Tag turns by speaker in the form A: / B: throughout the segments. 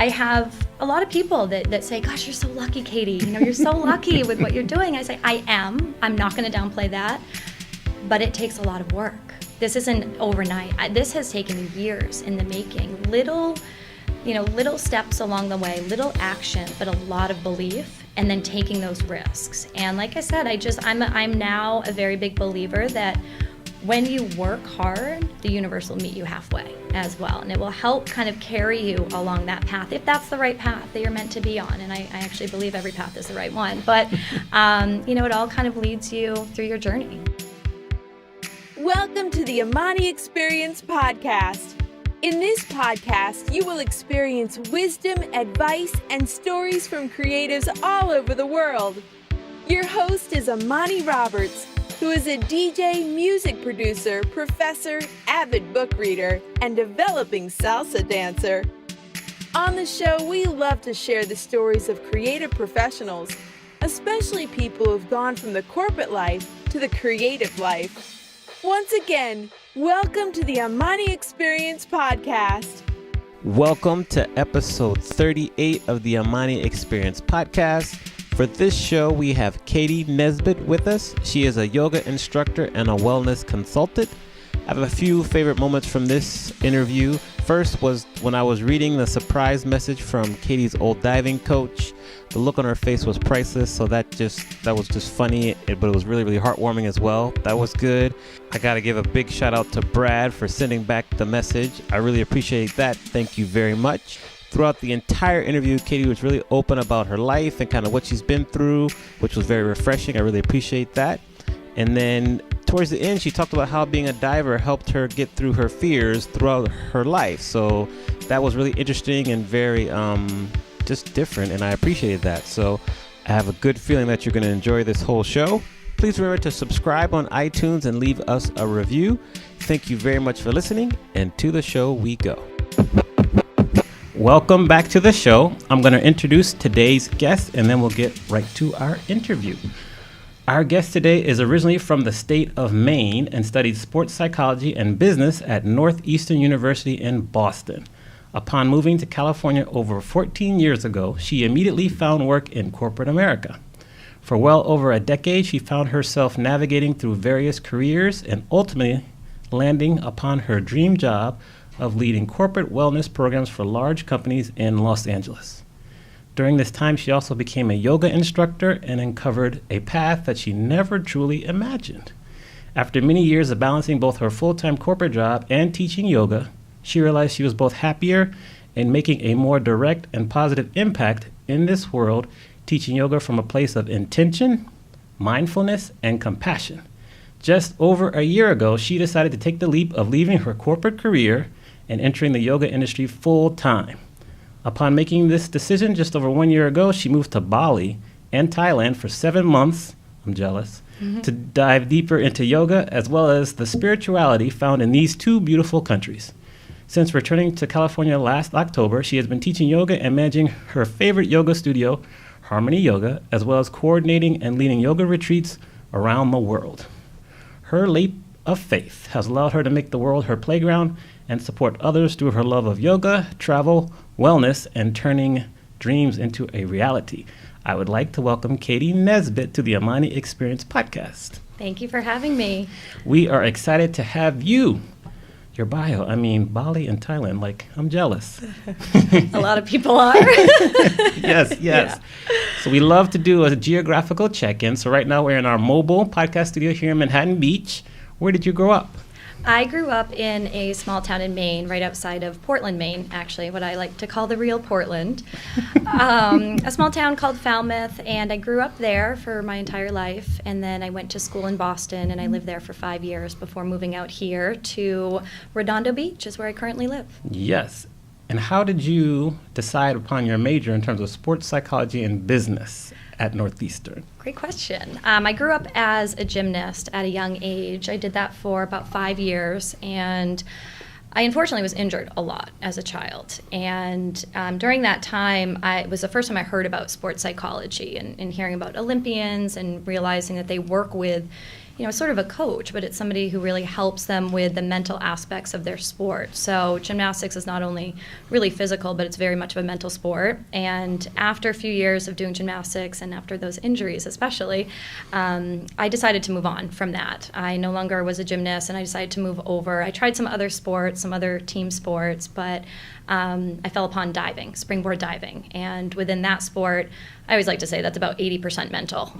A: I have a lot of people that say, gosh, you're so lucky, Katie. You're so lucky with what you're doing. I say, I am. I'm not going to downplay that. But it takes a lot of work. This isn't overnight. This has taken years in the making. Little steps along the way, little action, but a lot of belief, and then taking those risks. And like I said, I'm now a very big believer that when you work hard, the universe will meet you halfway as well. And it will help kind of carry you along that path, if that's the right path that you're meant to be on. And I actually believe every path is the right one. But, it all kind of leads you through your journey.
B: Welcome to the Amani Experience Podcast. In this podcast, you will experience wisdom, advice, and stories from creatives all over the world. Your host is Amani Roberts, who is a DJ, music producer, professor, avid book reader, and developing salsa dancer. On the show, we love to share the stories of creative professionals, especially people who've gone from the corporate life to the creative life. Once again, welcome to the Amani Experience Podcast.
C: Welcome to episode 38 of the Amani Experience Podcast. For this show, we have Katie Nesbitt with us. She is a yoga instructor and a wellness consultant. I have a few favorite moments from this interview. First was when I was reading the surprise message from Katie's old diving coach. The look on her face was priceless, so that was just funny, but it was really, really heartwarming as well. That was good. I got to give a big shout out to Brad for sending back the message. I really appreciate that. Thank you very much. Throughout the entire interview, Katie was really open about her life and kind of what she's been through, which was very refreshing. I really appreciate that. And then towards the end, she talked about how being a diver helped her get through her fears throughout her life. So that was really interesting and very just different, and I appreciated that. So I have a good feeling that you're going to enjoy this whole show. Please remember to subscribe on iTunes and leave us a review. Thank you very much for listening, and to the show we go. Welcome back to the show. I'm going to introduce today's guest, and then we'll get right to our interview. Our guest today is originally from the state of Maine and studied sports psychology and business at Northeastern University in Boston. Upon moving to California over 14 years ago, she immediately found work in corporate America. For well over a decade, she found herself navigating through various careers and ultimately landing upon her dream job of leading corporate wellness programs for large companies in Los Angeles. During this time, she also became a yoga instructor and uncovered a path that she never truly imagined. After many years of balancing both her full-time corporate job and teaching yoga, she realized she was both happier and making a more direct and positive impact in this world, teaching yoga from a place of intention, mindfulness, and compassion. Just over a year ago, she decided to take the leap of leaving her corporate career and entering the yoga industry full-time. Upon making this decision just over 1 year ago, she moved to Bali and Thailand for 7 months, I'm jealous, to dive deeper into yoga as well as the spirituality found in these two beautiful countries. Since returning to California last October, she has been teaching yoga and managing her favorite yoga studio, Harmony Yoga, as well as coordinating and leading yoga retreats around the world. Her leap of faith has allowed her to make the world her playground and support others through her love of yoga, travel, wellness, and turning dreams into a reality. I would like to welcome Katie Nesbitt to the Amani Experience Podcast.
A: Thank you for having me.
C: We are excited to have you. Your bio, Bali and Thailand, I'm jealous.
A: A lot of people are.
C: Yes. Yeah. So we love to do a geographical check-in. So right now we're in our mobile podcast studio here in Manhattan Beach. Where did you grow up?
A: I grew up in a small town in Maine, right outside of Portland, Maine, actually, what I like to call the real Portland. A small town called Falmouth, and I grew up there for my entire life, and then I went to school in Boston, and I lived there for 5 years before moving out here to Redondo Beach, is where I currently live.
C: Yes. And how did you decide upon your major in terms of sports psychology and business at Northeastern?
A: Great question. I grew up as a gymnast at a young age. I did that for about 5 years, and I unfortunately was injured a lot as a child. And during that time, it was the first time I heard about sports psychology and hearing about Olympians and realizing that they work with sort of a coach, but it's somebody who really helps them with the mental aspects of their sport. So gymnastics is not only really physical, but it's very much of a mental sport. And after a few years of doing gymnastics and after those injuries especially, I decided to move on from that. I no longer was a gymnast, and I decided to move over. I tried some other sports, some other team sports, but I fell upon diving, springboard diving. And within that sport, I always like to say that's about 80% mental.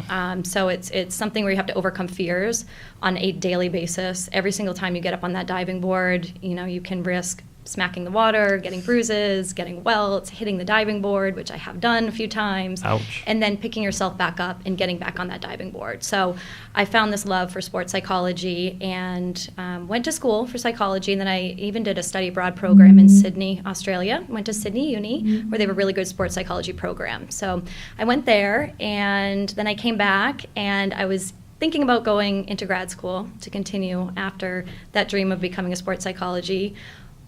A: So it's something where you have to overcome fears on a daily basis. Every single time you get up on that diving board, you can risk smacking the water, getting bruises, getting welts, hitting the diving board, which I have done a few times.
C: Ouch.
A: And then picking yourself back up and getting back on that diving board. So I found this love for sports psychology and went to school for psychology. And then I even did a study abroad program in Sydney, Australia. Went to Sydney Uni, where they have a really good sports psychology program. So I went there, and then I came back, and I was thinking about going into grad school to continue after that dream of becoming a sports psychology,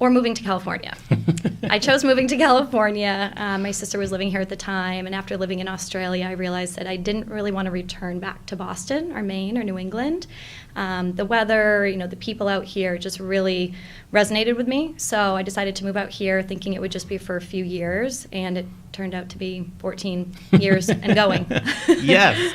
A: or moving to California. I chose moving to California. My sister was living here at the time, and after living in Australia, I realized that I didn't really want to return back to Boston or Maine or New England. The weather, the people out here just really resonated with me. So I decided to move out here thinking it would just be for a few years, and it turned out to be 14 years and going.
C: Yes.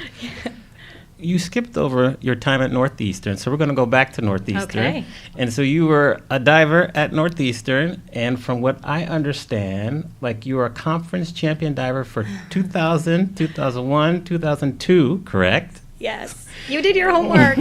C: You skipped over your time at Northeastern, so we're going to go back to Northeastern.
A: Okay.
C: And so you were a diver at Northeastern, and from what I understand, you were a conference champion diver for 2000, 2001, 2002, correct?
A: Yes. You did your homework.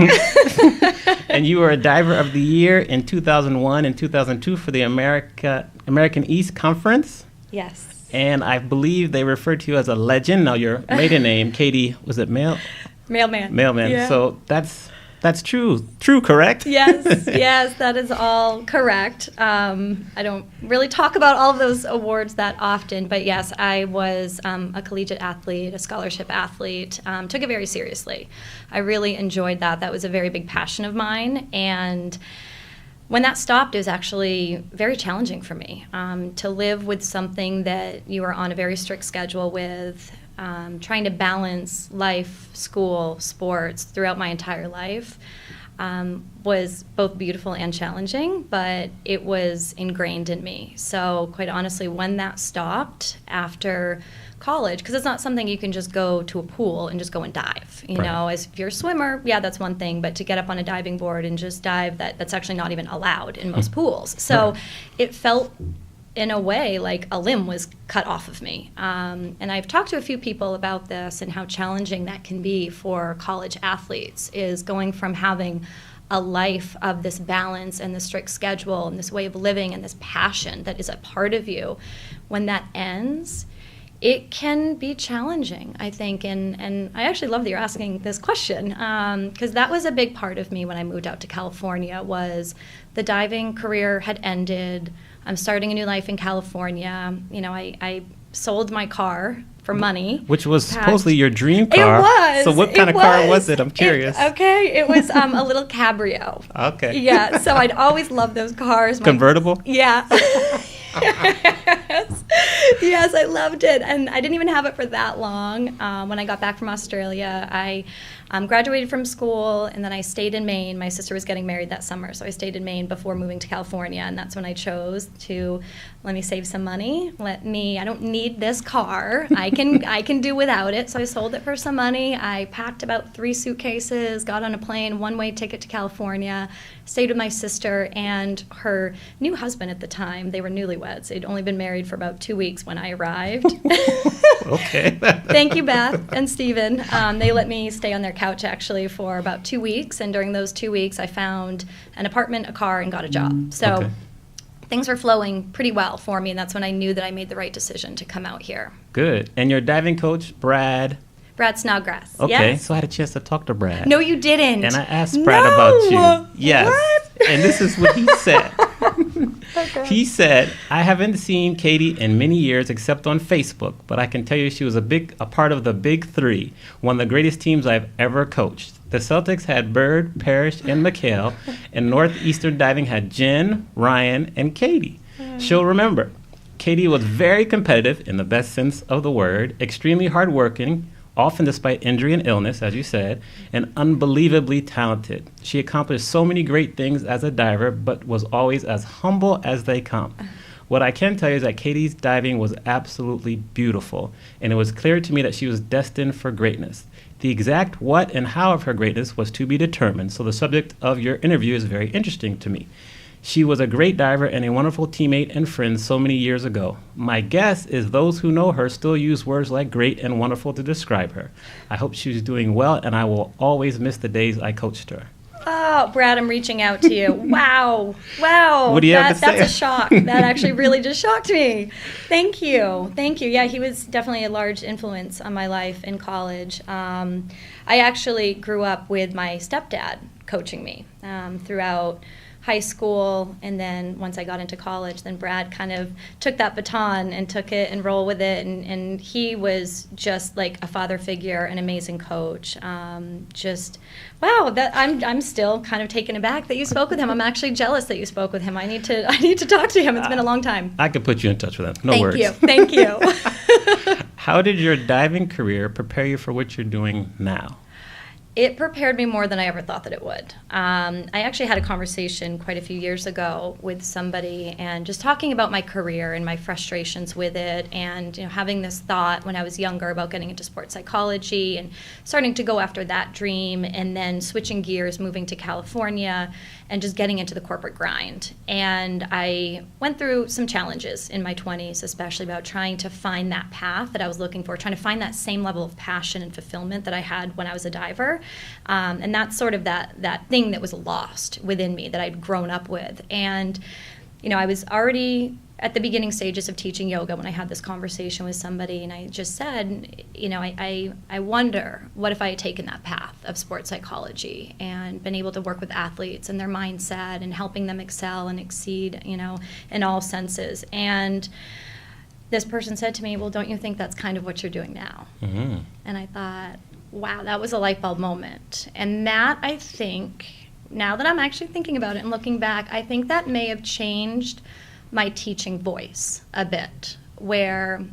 C: And you were a diver of the year in 2001 and 2002 for the American East Conference.
A: Yes.
C: And I believe they referred to you as a legend. Now, your maiden name, Katie, was it
A: Mailman.
C: Yeah. So that's true. True, correct?
A: Yes, that is all correct. I don't really talk about all of those awards that often, but yes, I was a collegiate athlete, a scholarship athlete, took it very seriously. I really enjoyed that. That was a very big passion of mine, and when that stopped, it was actually very challenging for me to live with something that you are on a very strict schedule with. Trying to balance life, school, sports throughout my entire life was both beautiful and challenging, but it was ingrained in me. So quite honestly, when that stopped after college, because it's not something you can just go to a pool and just go and dive. As if you're a swimmer, yeah, that's one thing, but to get up on a diving board and just dive, that's actually not even allowed in most pools. So it felt in a way like a limb was cut off of me. And I've talked to a few people about this and how challenging that can be for college athletes, is going from having a life of this balance and this strict schedule and this way of living and this passion that is a part of you. When that ends, it can be challenging, I think. And I actually love that you're asking this question, because that was a big part of me when I moved out to California. Was the diving career had ended. I'm starting a new life in California. I sold my car for money. Which was
C: supposedly your dream car.
A: It was.
C: So what kind of car was it? I'm curious.
A: It was a little cabrio.
C: Okay.
A: Yeah, so I'd always loved those cars.
C: Convertible?
A: Yeah. Yes, I loved it. And I didn't even have it for that long. When I got back from Australia, I graduated from school, and then I stayed in Maine. My sister was getting married that summer, so I stayed in Maine before moving to California, and that's when I chose to let me save some money. I don't need this car. I can do without it. So I sold it for some money. I packed about 3 suitcases, got on a plane, one-way ticket to California, stayed with my sister and her new husband at the time. They were newlyweds. They'd only been married for about 2 weeks when I arrived.
C: Okay.
A: Thank you, Beth and Stephen. They let me stay on their couch, actually, for about 2 weeks. And during those 2 weeks, I found an apartment, a car, and got a job. So things were flowing pretty well for me. And that's when I knew that I made the right decision to come out here.
C: Good. And your diving coach, Brad
A: Snodgrass.
C: Okay,
A: yes.
C: So I had a chance to talk to Brad.
A: No, you didn't.
C: And I asked Brad about you. Yes.
A: What?
C: And this is what he said.
A: Okay.
C: He said, I haven't seen Katie in many years except on Facebook, but I can tell you she was a part of the Big Three, one of the greatest teams I've ever coached. The Celtics had Bird, Parrish, and McHale, and Northeastern Diving had Jen, Ryan, and Katie. She'll remember. Katie was very competitive in the best sense of the word, extremely hardworking, often despite injury and illness, as you said, and unbelievably talented. She accomplished so many great things as a diver, but was always as humble as they come. What I can tell you is that Katie's diving was absolutely beautiful, and it was clear to me that she was destined for greatness. The exact what and how of her greatness was to be determined, so the subject of your interview is very interesting to me. She was a great diver and a wonderful teammate and friend so many years ago. My guess is those who know her still use words like great and wonderful to describe her. I hope she's doing well, and I will always miss the days I coached her.
A: Oh, Brad, I'm reaching out to you. Wow.
C: What do you have to say?
A: That's a shock. That actually really just shocked me. Thank you. Yeah, he was definitely a large influence on my life in college. I actually grew up with my stepdad coaching me throughout high school, and then once I got into college, then Brad kind of took that baton and took it and rolled with it, and he was just like a father figure, an amazing coach. Wow, that I'm still kind of taken aback that you spoke with him. I'm actually jealous that you spoke with him. I need to talk to him. It's been a long time.
C: I could put you in touch with him. No worries.
A: Thank you.
C: How did your diving career prepare you for what you're doing now?
A: It prepared me more than I ever thought that it would. I actually had a conversation quite a few years ago with somebody, and just talking about my career and my frustrations with it, and having this thought when I was younger about getting into sports psychology and starting to go after that dream, and then switching gears, moving to California, and just getting into the corporate grind. And I went through some challenges in my 20s, especially about trying to find that path that I was looking for, trying to find that same level of passion and fulfillment that I had when I was a diver. And that's sort of that thing that was lost within me that I'd grown up with. And, I was already at the beginning stages of teaching yoga when I had this conversation with somebody, and I just said, I wonder, what if I had taken that path of sports psychology and been able to work with athletes and their mindset and helping them excel and exceed, in all senses. And this person said to me, well, don't you think that's kind of what you're doing now? Mm-hmm. And I thought, wow, that was a light bulb moment. And that, I think, now that I'm actually thinking about it and looking back, I think that may have changed my teaching voice a bit, where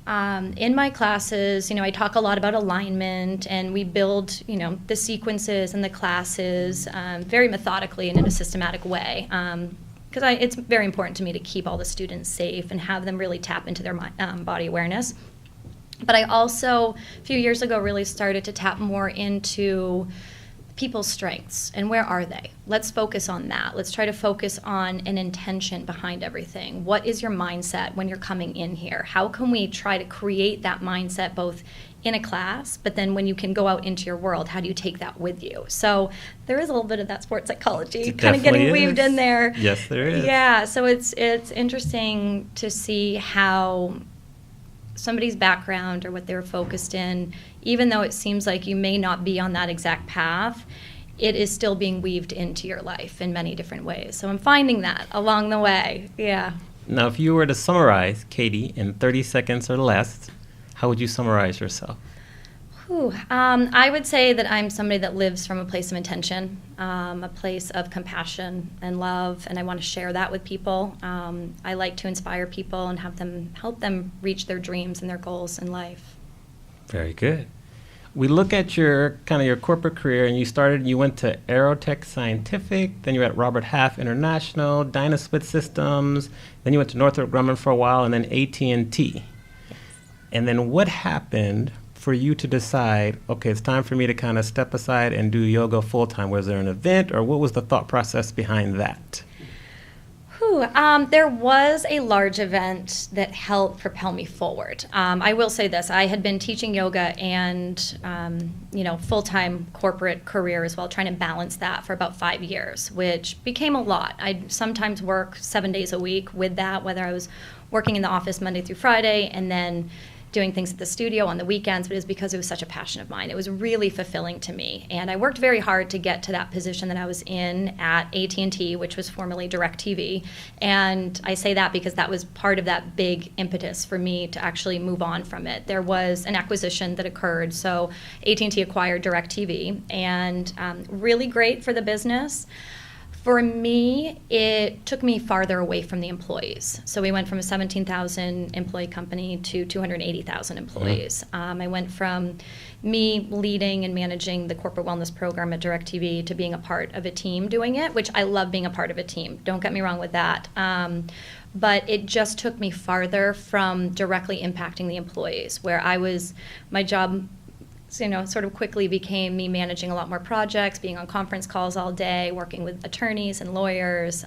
A: in my classes, I talk a lot about alignment, and we build, the sequences and the classes very methodically and in a systematic way. Because it's very important to me to keep all the students safe and have them really tap into their body awareness. But I also, a few years ago, really started to tap more into people's strengths and where are they. Let's focus on that. Let's try to focus on an intention behind everything. What is your mindset when you're coming in here? How can we try to create that mindset both in a class, but then when you can go out into your world, how do you take that with you? So there is a little bit of that sports psychology kind of getting weaved in there.
C: Yes, there is.
A: Yeah, so it's interesting to see how somebody's background or what they're focused in, even though it seems like you may not be on that exact path, it is still being weaved into your life in many different ways. So I'm finding that along the way. Yeah.
C: Now, if you were to summarize Katie in 30 seconds or less, how would you summarize yourself?
A: I would say that I'm somebody that lives from a place of intention, a place of compassion and love, and I want to share that with people. I like to inspire people and help them reach their dreams and their goals in life.
C: Very good. We look at your corporate career, and you went to Aerotech Scientific, then you were at Robert Half International, Dynasplit Systems, then you went to Northrop Grumman for a while, and then AT&T. Yes. And then what happened for you to decide, okay, it's time for me to kind of step aside and do yoga full-time? Was there an event, or what was the thought process behind that?
A: There was a large event that helped propel me forward. I will say this, I had been teaching yoga and, full-time corporate career as well, trying to balance that for about 5 years, which became a lot. I'd sometimes work 7 days a week with that, whether I was working in the office Monday through Friday and then doing things at the studio on the weekends, but it was because it was such a passion of mine. It was really fulfilling to me. And I worked very hard to get to that position that I was in at AT&T, which was formerly DirecTV. And I say that because that was part of that big impetus for me to actually move on from it. There was an acquisition that occurred. So AT&T acquired DirecTV, and really great for the business. For me, it took me farther away from the employees. So we went from a 17,000 employee company to 280,000 employees. I went from me leading and managing the corporate wellness program at DirecTV to being a part of a team doing it, which I love being a part of a team. Don't get me wrong with that. But it just took me farther from directly impacting the employees, where my job sort of quickly became me managing a lot more projects, being on conference calls all day, working with attorneys and lawyers.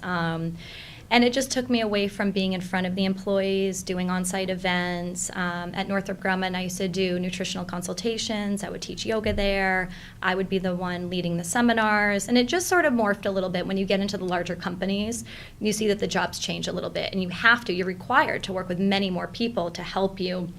A: And it just took me away from being in front of the employees, doing on-site events. At Northrop Grumman, I used to do nutritional consultations. I would teach yoga there. I would be the one leading the seminars. And it just sort of morphed a little bit. When you get into the larger companies, you see that the jobs change a little bit. And you're required to work with many more people to help you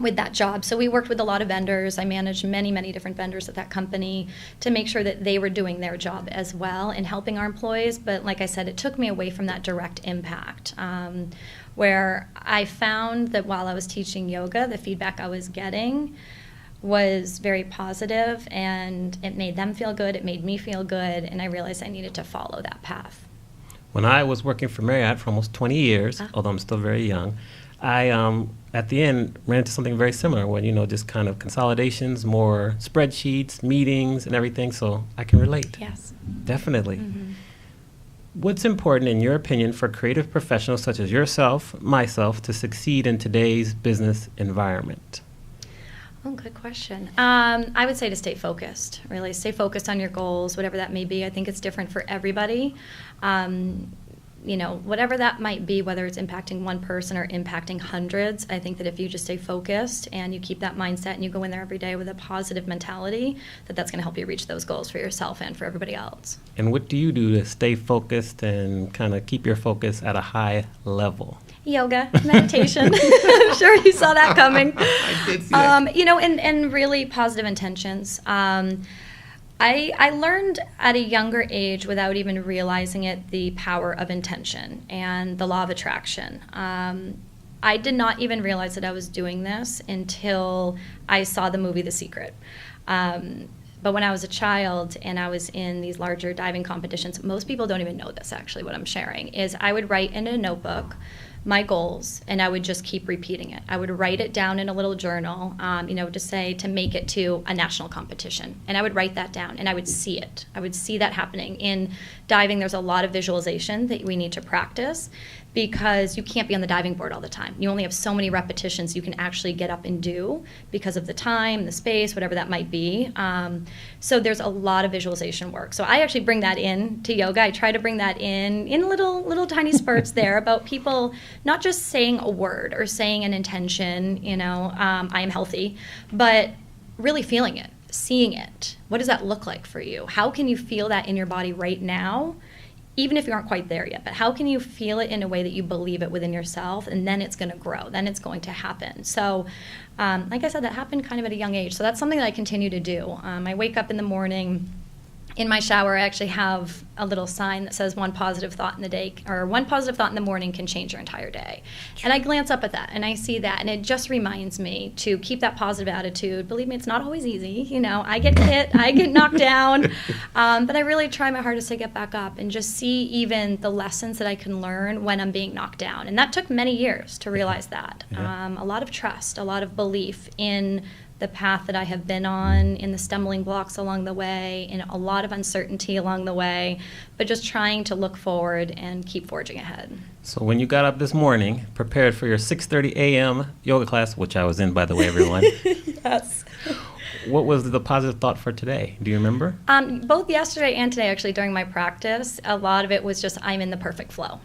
A: with that job. So we worked with a lot of vendors. I managed many, many different vendors at that company to make sure that they were doing their job as well and helping our employees. But like I said, it took me away from that direct impact, where I found that while I was teaching yoga, the feedback I was getting was very positive, and it made them feel good, it made me feel good, and I realized I needed to follow that path.
C: When I was working for Marriott for almost 20 years, although I'm still very young, I, at the end, ran into something very similar where, just kind of consolidations, more spreadsheets, meetings, and everything, so I can relate.
A: Yes.
C: Definitely. What's important, in your opinion, for creative professionals such as yourself, myself, to succeed in today's business environment?
A: Oh, good question. I would say to stay focused, really. Stay focused on your goals, whatever that may be. I think it's different for everybody. Whatever that might be, whether it's impacting one person or impacting hundreds, I think that if you just stay focused and you keep that mindset and you go in there every day with a positive mentality, that's going to help you reach those goals for yourself and for everybody else.
C: And what do you do to stay focused and kind of keep your focus at a high level?
A: Yoga, meditation. I'm sure you saw that coming.
C: I did see that.
A: And really positive intentions. I learned at a younger age, without even realizing it, the power of intention and the law of attraction. I did not even realize that I was doing this until I saw the movie The Secret. But when I was a child and I was in these larger diving competitions, most people don't even know this, actually, what I'm sharing, is I would write in a notebook my goals, and I would just keep repeating it. I would write it down in a little journal, to make it to a national competition. And I would write that down, and I would see it. I would see that happening. In diving, there's a lot of visualization that we need to practice, because you can't be on the diving board all the time. You only have so many repetitions you can actually get up and do because of the time, the space, whatever that might be. So there's a lot of visualization work. So I actually bring that in to yoga. I try to bring that in little tiny spurts there, about people not just saying a word or saying an intention, I am healthy, but really feeling it, seeing it. What does that look like for you? How can you feel that in your body right now? Even if you aren't quite there yet, but how can you feel it in a way that you believe it within yourself, and then it's going to grow, then it's going to happen. So like I said, that happened kind of at a young age. So that's something that I continue to do. I wake up in the morning. In my shower, I actually have a little sign that says one positive thought in the day, or one positive thought in the morning can change your entire day. And I glance up at that and I see that, and it just reminds me to keep that positive attitude. Believe me, it's not always easy. I get hit, I get knocked down, but I really try my hardest to get back up and just see even the lessons that I can learn when I'm being knocked down. And that took many years to realize that. A lot of trust, a lot of belief in the path that I have been on, in the stumbling blocks along the way, in a lot of uncertainty along the way, but just trying to look forward and keep forging ahead.
C: So when you got up this morning, prepared for your 6:30 a.m. yoga class, which I was in, by the way, everyone.
A: Yes.
C: What was the positive thought for today? Do you remember?
A: Both yesterday and today, actually, during my practice, a lot of it was just I'm in the perfect flow.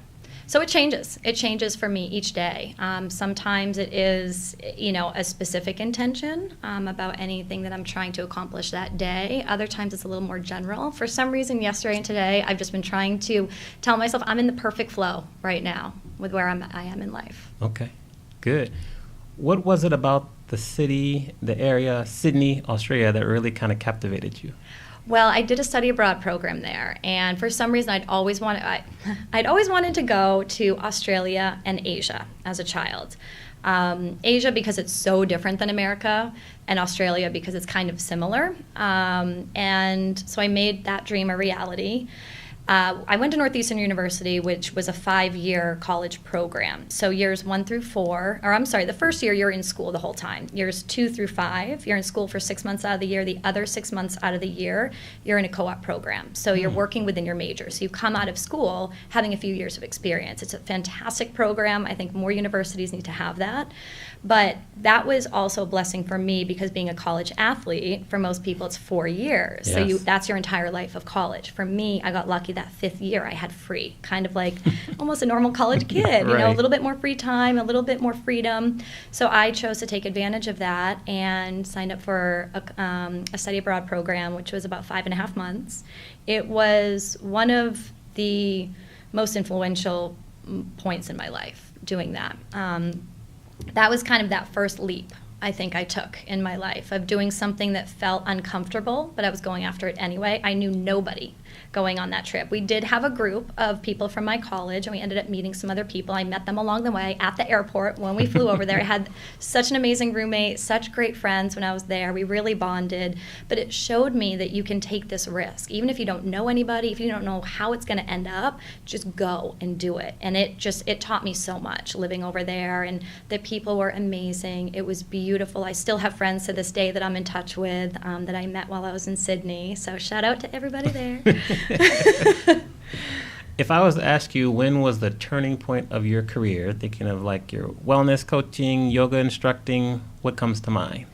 A: So it changes. It changes for me each day. Sometimes it is, a specific intention about anything that I'm trying to accomplish that day. Other times it's a little more general. For some reason, yesterday and today, I've just been trying to tell myself I'm in the perfect flow right now with where I am in life.
C: Okay, good. What was it about the city, the area, Sydney, Australia, that really kind of captivated you?
A: Well, I did a study abroad program there, and for some reason I'd always wanted to go to Australia and Asia as a child. Asia because it's so different than America, and Australia because it's kind of similar. And so I made that dream a reality. I went to Northeastern University, which was a 5-year college program. So years 1 through 4, or I'm sorry, the first year you're in school the whole time. Years 2 through 5, you're in school for 6 months out of the year. The other 6 months out of the year, you're in a co-op program. So you're working within your major. So you come out of school having a few years of experience. It's a fantastic program. I think more universities need to have that. But that was also a blessing for me because being a college athlete, for most people, it's 4 years.
C: Yes.
A: So that's your entire life of college. For me, I got lucky that 5th year I had free, kind of like almost a normal college kid, you know, a little bit more free time, a little bit more freedom. So I chose to take advantage of that and signed up for a study abroad program, which was about 5.5 months. It was one of the most influential points in my life doing that. That was kind of that first leap I think I took in my life of doing something that felt uncomfortable, but I was going after it anyway. I knew nobody going on that trip. We did have a group of people from my college, and we ended up meeting some other people. I met them along the way at the airport when we flew over there. I had such an amazing roommate, such great friends when I was there. We really bonded, but it showed me that you can take this risk. Even if you don't know anybody, if you don't know how it's going to end up, just go and do it. And it taught me so much living over there, and the people were amazing. It was beautiful. I still have friends to this day that I'm in touch with that I met while I was in Sydney. So shout out to everybody there.
C: If I was to ask you, when was the turning point of your career, thinking of like your wellness coaching, yoga instructing, what comes to mind?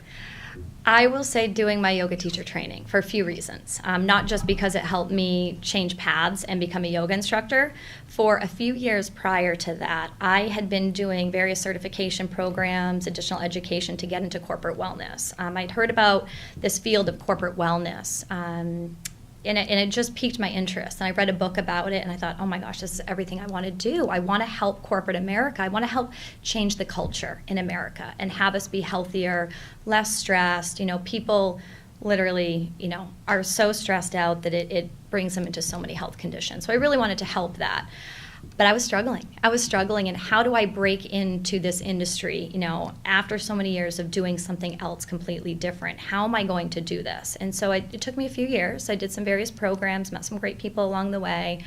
A: I will say doing my yoga teacher training for a few reasons. Not just because it helped me change paths and become a yoga instructor. For a few years prior to that, I had been doing various certification programs, additional education to get into corporate wellness. I'd heard about this field of corporate wellness. And it just piqued my interest. And I read a book about it, and I thought, oh my gosh, this is everything I want to do. I want to help corporate America. I want to help change the culture in America and have us be healthier, less stressed. You know, people literally, you know, are so stressed out that it brings them into so many health conditions. So I really wanted to help that. But I was struggling, and how do I break into this industry, you know, after so many years of doing something else completely different? How am I going to do this? And so it took me a few years. I did some various programs, met some great people along the way.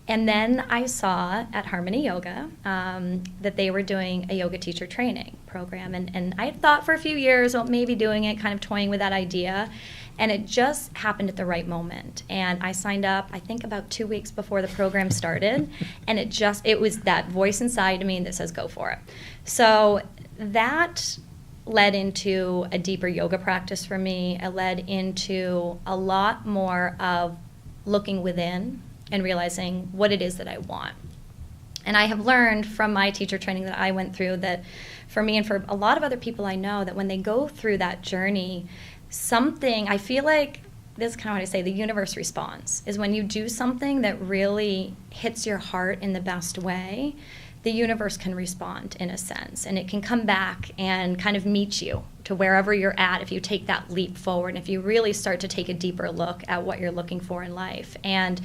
A: And then I saw at Harmony Yoga that they were doing a yoga teacher training program. And I had thought for a few years about maybe doing it, kind of toying with that idea. And it just happened at the right moment. And I signed up, I think, about 2 weeks before the program started. And it was that voice inside of me that says, go for it. So that led into a deeper yoga practice for me. It led into a lot more of looking within and realizing what it is that I want. And I have learned from my teacher training that I went through that for me and for a lot of other people I know, that when they go through that journey, I feel like this is kind of what I say, the universe responds, is when you do something that really hits your heart in the best way, the universe can respond in a sense, and it can come back and kind of meet you to wherever you're at if you take that leap forward, and if you really start to take a deeper look at what you're looking for in life. And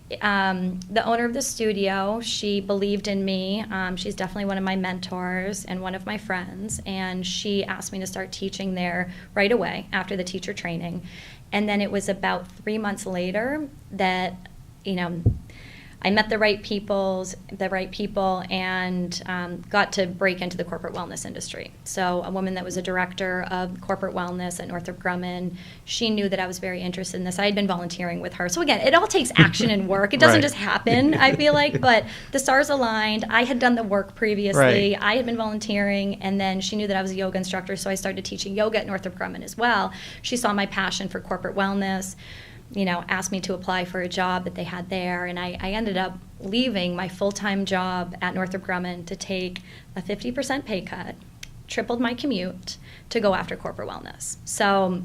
A: the owner of the studio, she believed in me. She's definitely one of my mentors and one of my friends, and she asked me to start teaching there right away after the teacher training. And then it was about 3 months later that, you know, I met the right people, and got to break into the corporate wellness industry. So a woman that was a director of corporate wellness at Northrop Grumman, she knew that I was very interested in this. I had been volunteering with her. So again, it all takes action and work. It doesn't just happen, I feel like, but the stars aligned. I had done the work previously. I had been volunteering, and then she knew that I was a yoga instructor, so I started teaching yoga at Northrop Grumman as well. She saw my passion for corporate wellness, you know, asked me to apply for a job that they had there, and I ended up leaving my full-time job at Northrop Grumman to take a 50% pay cut, tripled my commute to go after corporate wellness. So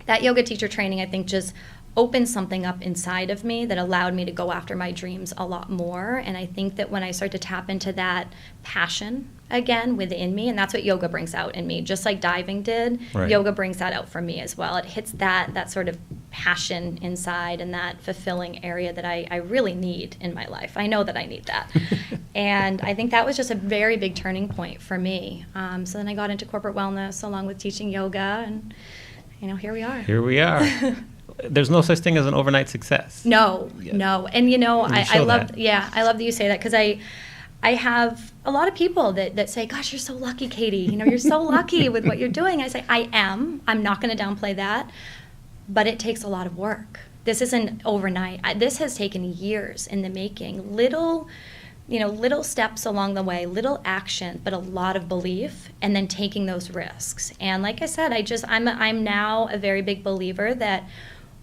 A: that yoga teacher training, I think, just opened something up inside of me that allowed me to go after my dreams a lot more. And I think that when I start to tap into that passion again within me, and that's what yoga brings out in me, just like diving did, yoga brings that out for me as well. It hits that sort of passion inside and that fulfilling area that I really need in my life. I know that I need that. And I think that was just a very big turning point for me. So then I got into corporate wellness along with teaching yoga, and, you know, here we are.
C: Here we are. there's no such thing as an overnight success.
A: No,
C: Yeah.
A: no. And I love,
C: that.
A: I love that you say that, because I have a lot of people that say, gosh, you're so lucky, Katie. You're so lucky with what you're doing. I say, I am. I'm not going to downplay that, but it takes a lot of work. This isn't overnight. This has taken years in the making. Little steps along the way, little action, but a lot of belief, and then taking those risks. And like I said, I'm now a very big believer that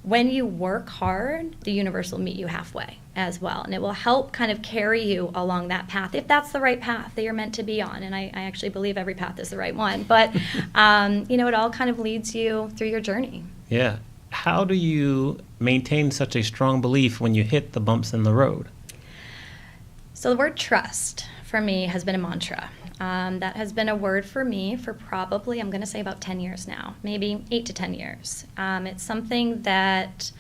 A: when you work hard, the universe will meet you halfway as well. And it will help kind of carry you along that path, if that's the right path that you're meant to be on. And I actually believe every path is the right one. But, it all kind of leads you through your journey.
C: Yeah. How do you maintain such a strong belief when you hit the bumps in the road?
A: So the word trust for me has been a mantra. That has been a word for me for probably, I'm going to say, about 10 years now, maybe 8 to 10 years. It's something that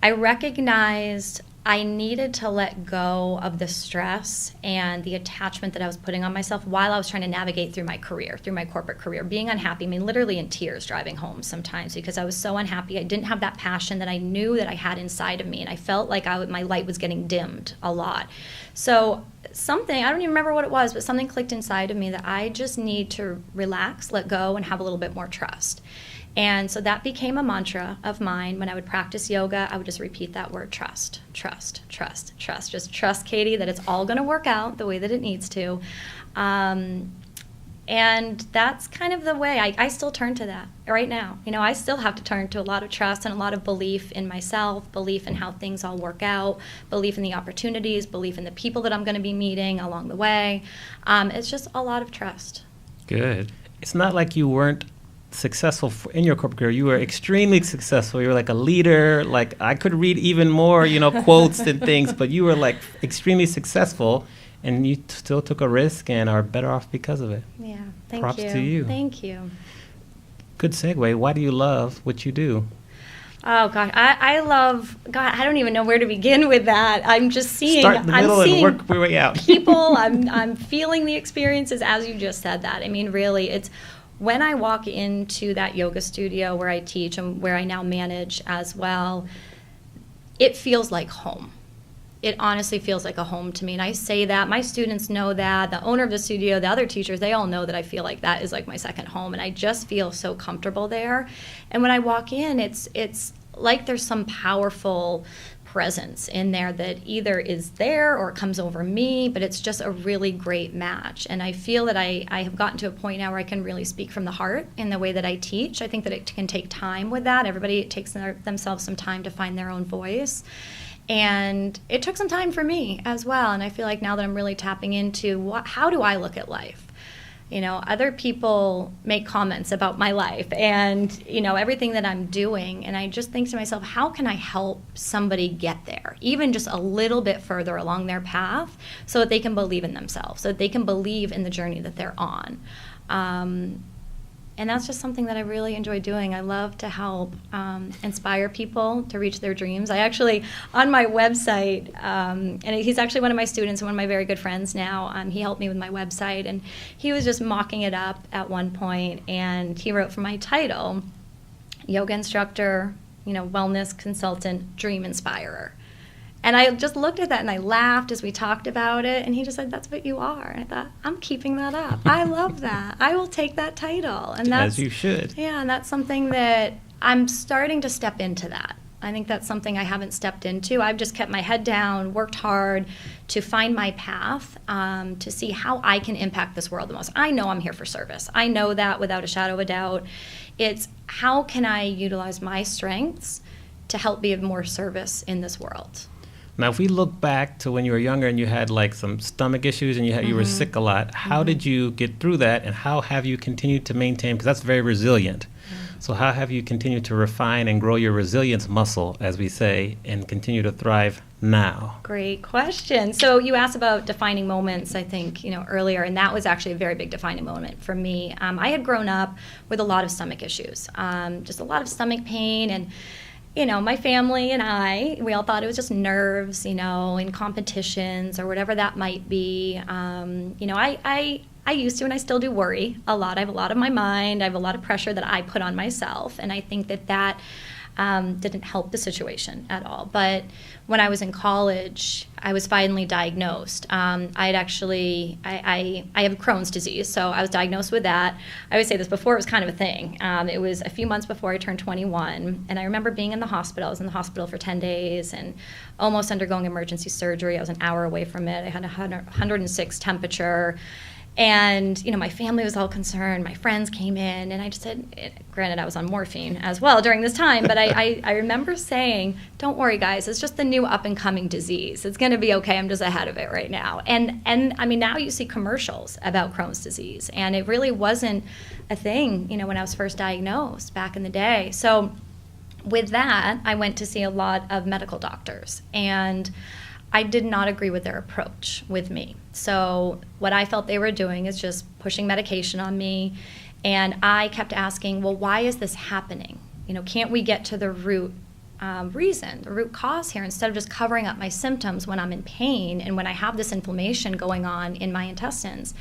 A: I recognized I needed to let go of the stress and the attachment that I was putting on myself while I was trying to navigate through my career, through my corporate career, being unhappy. I mean, literally in tears driving home sometimes, because I was so unhappy. I didn't have that passion that I knew that I had inside of me, and I felt like my light was getting dimmed a lot. So something, I don't even remember what it was, but something clicked inside of me that I just need to relax, let go, and have a little bit more trust. And so that became a mantra of mine. When I would practice yoga, I would just repeat that word, trust, trust, trust, trust. Just trust, Katie, that it's all going to work out the way that it needs to. And that's kind of the way I still turn to that right now. I still have to turn to a lot of trust and a lot of belief in myself, belief in how things all work out, belief in the opportunities, belief in the people that I'm going to be meeting along the way. It's just a lot of trust.
C: Good. It's not like you weren't successful in your corporate career. You were extremely successful. You were like a leader. Like, I could read even more, quotes and things, but you were like extremely successful, and you still took a risk and are better off because of it.
A: Yeah, thank
C: Props
A: you.
C: to you.
A: Thank you.
C: Good segue. Why do you love what you do?
A: Oh gosh, I love, God, I don't even know where to begin with that. I'm just seeing,
C: Start in the middle and work your way out.
A: People, I'm feeling the experiences as you just said that. I mean, really, it's when I walk into that yoga studio where I teach and where I now manage as well, it feels like home. It honestly feels like a home to me. And I say that, my students know that, the owner of the studio, the other teachers, they all know that I feel like that is like my second home. And I just feel so comfortable there. And when I walk in, it's like there's some powerful presence in there that either is there or comes over me, but it's just a really great match. And I feel that I have gotten to a point now where I can really speak from the heart in the way that I teach. I think that it can take time with that. Everybody takes themselves some time to find their own voice. And it took some time for me as well. And I feel like now that I'm really tapping into how do I look at life? Other people make comments about my life and, everything that I'm doing. And I just think to myself, how can I help somebody get there, even just a little bit further along their path, so that they can believe in themselves, so that they can believe in the journey that they're on. And that's just something that I really enjoy doing. I love to help inspire people to reach their dreams. I actually, on my website, and he's actually one of my students and one of my very good friends now, he helped me with my website, and he was just mocking it up at one point, and he wrote for my title, Yoga Instructor, Wellness Consultant, Dream Inspirer. And I just looked at that and I laughed as we talked about it. And he just said, that's what you are. And I thought, I'm keeping that up. I love that. I will take that title. And that's,
C: as you should.
A: Yeah, and that's something that I'm starting to step into that. I think that's something I haven't stepped into. I've just kept my head down, worked hard to find my path, to see how I can impact this world the most. I know I'm here for service. I know that without a shadow of a doubt. It's how can I utilize my strengths to help be of more service in this world.
C: Now, if we look back to when you were younger and you had like some stomach issues and you were sick a lot, how did you get through that, and how have you continued to maintain, because that's very resilient. So how have you continued to refine and grow your resilience muscle, as we say, and continue to thrive now?
A: Great question. So you asked about defining moments, I think, earlier, and that was actually a very big defining moment for me. I had grown up with a lot of stomach issues, just a lot of stomach pain, and my family and we all thought it was just nerves, in competitions or whatever that might be. I used to, and I still do worry a lot. I have a lot on my mind. I have a lot of pressure that I put on myself. And I think that didn't help the situation at all. But when I was in college, I was finally diagnosed. I have Crohn's disease, so I was diagnosed with that. I would say this before it was kind of a thing. It was a few months before I turned 21, and I remember being in the hospital. I was in the hospital for 10 days and almost undergoing emergency surgery. I was an hour away from it. I had 106 temperature. And, my family was all concerned. My friends came in, and I just said, granted, I was on morphine as well during this time, but I remember saying, don't worry, guys, it's just the new up-and-coming disease. It's going to be okay. I'm just ahead of it right now. And I mean, now you see commercials about Crohn's disease, and it really wasn't a thing, when I was first diagnosed back in the day. So with that, I went to see a lot of medical doctors, and I did not agree with their approach with me. So what I felt they were doing is just pushing medication on me. And I kept asking, well, why is this happening? Can't we get to the root reason, the root cause here, instead of just covering up my symptoms when I'm in pain and when I have this inflammation going on in my intestines?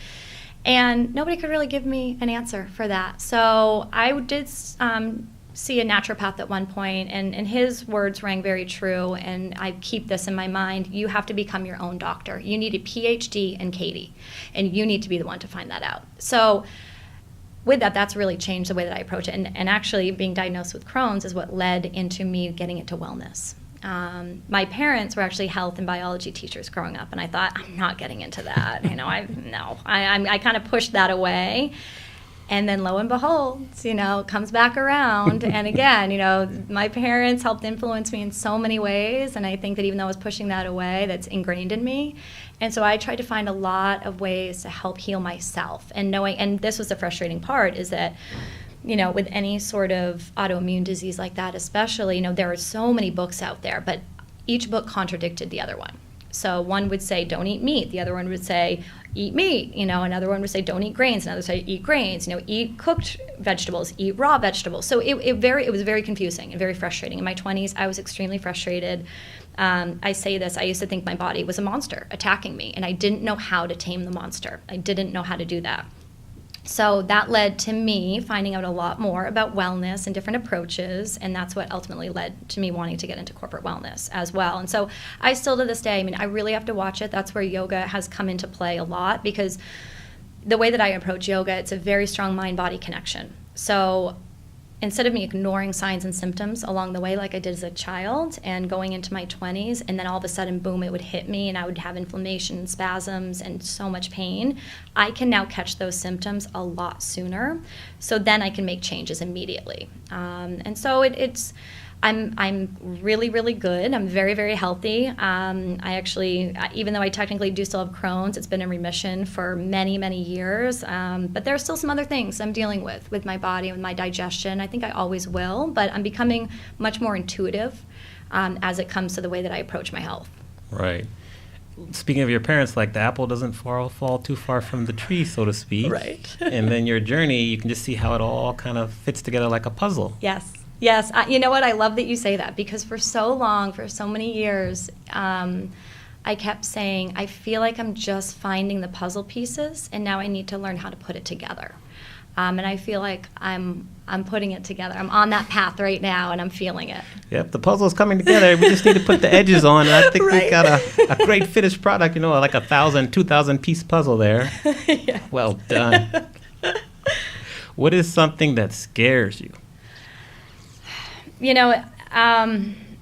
A: And nobody could really give me an answer for that. So I did see a naturopath at one point, and his words rang very true, and I keep this in my mind. You have to become your own doctor. You need a PhD in Katie, and you need to be the one to find that out. So with that, that's really changed the way that I approach it. And actually being diagnosed with Crohn's is what led into me getting into wellness. My parents were actually health and biology teachers growing up, and I thought, I'm not getting into that. I kind of pushed that away. And then lo and behold, it comes back around. And again, my parents helped influence me in so many ways. And I think that even though I was pushing that away, that's ingrained in me. And so I tried to find a lot of ways to help heal myself. And this was the frustrating part, is that, with any sort of autoimmune disease like that especially, there are so many books out there, but each book contradicted the other one. So one would say, don't eat meat. The other one would say, eat meat. Another one would say, don't eat grains. Another would say, eat grains. Eat cooked vegetables, eat raw vegetables. So it was very confusing and very frustrating. In my 20s, I was extremely frustrated. I say this, I used to think my body was a monster attacking me, and I didn't know how to tame the monster. I didn't know how to do that. So that led to me finding out a lot more about wellness and different approaches, and that's what ultimately led to me wanting to get into corporate wellness as well. And so I still to this day, I really have to watch it. That's where yoga has come into play a lot, because the way that I approach yoga, it's a very strong mind-body connection. So instead of me ignoring signs and symptoms along the way like I did as a child and going into my 20s, and then all of a sudden, boom, it would hit me and I would have inflammation, spasms, and so much pain, I can now catch those symptoms a lot sooner. So then I can make changes immediately. And so I'm really, really good. I'm very, very healthy. I actually, even though I technically do still have Crohn's, it's been in remission for many, many years. But there are still some other things I'm dealing with my body, with my digestion. I think I always will, but I'm becoming much more intuitive as it comes to the way that I approach my health.
C: Right. Speaking of your parents, like the apple doesn't fall too far from the tree, so to speak.
A: Right.
C: And then your journey, you can just see how it all kind of fits together like a puzzle.
A: Yes. You know what? I love that you say that, because for so long, for so many years, I kept saying, I feel like I'm just finding the puzzle pieces, and now I need to learn how to put it together. And I feel like I'm putting it together. I'm on that path right now, and I'm feeling it.
C: Yep, the puzzle's coming together. We just need to put the edges on, and I think
A: Right.
C: we got a great finished product, like 1,000, 2,000 piece puzzle there.
A: Yeah.
C: Well done. What is something that scares you?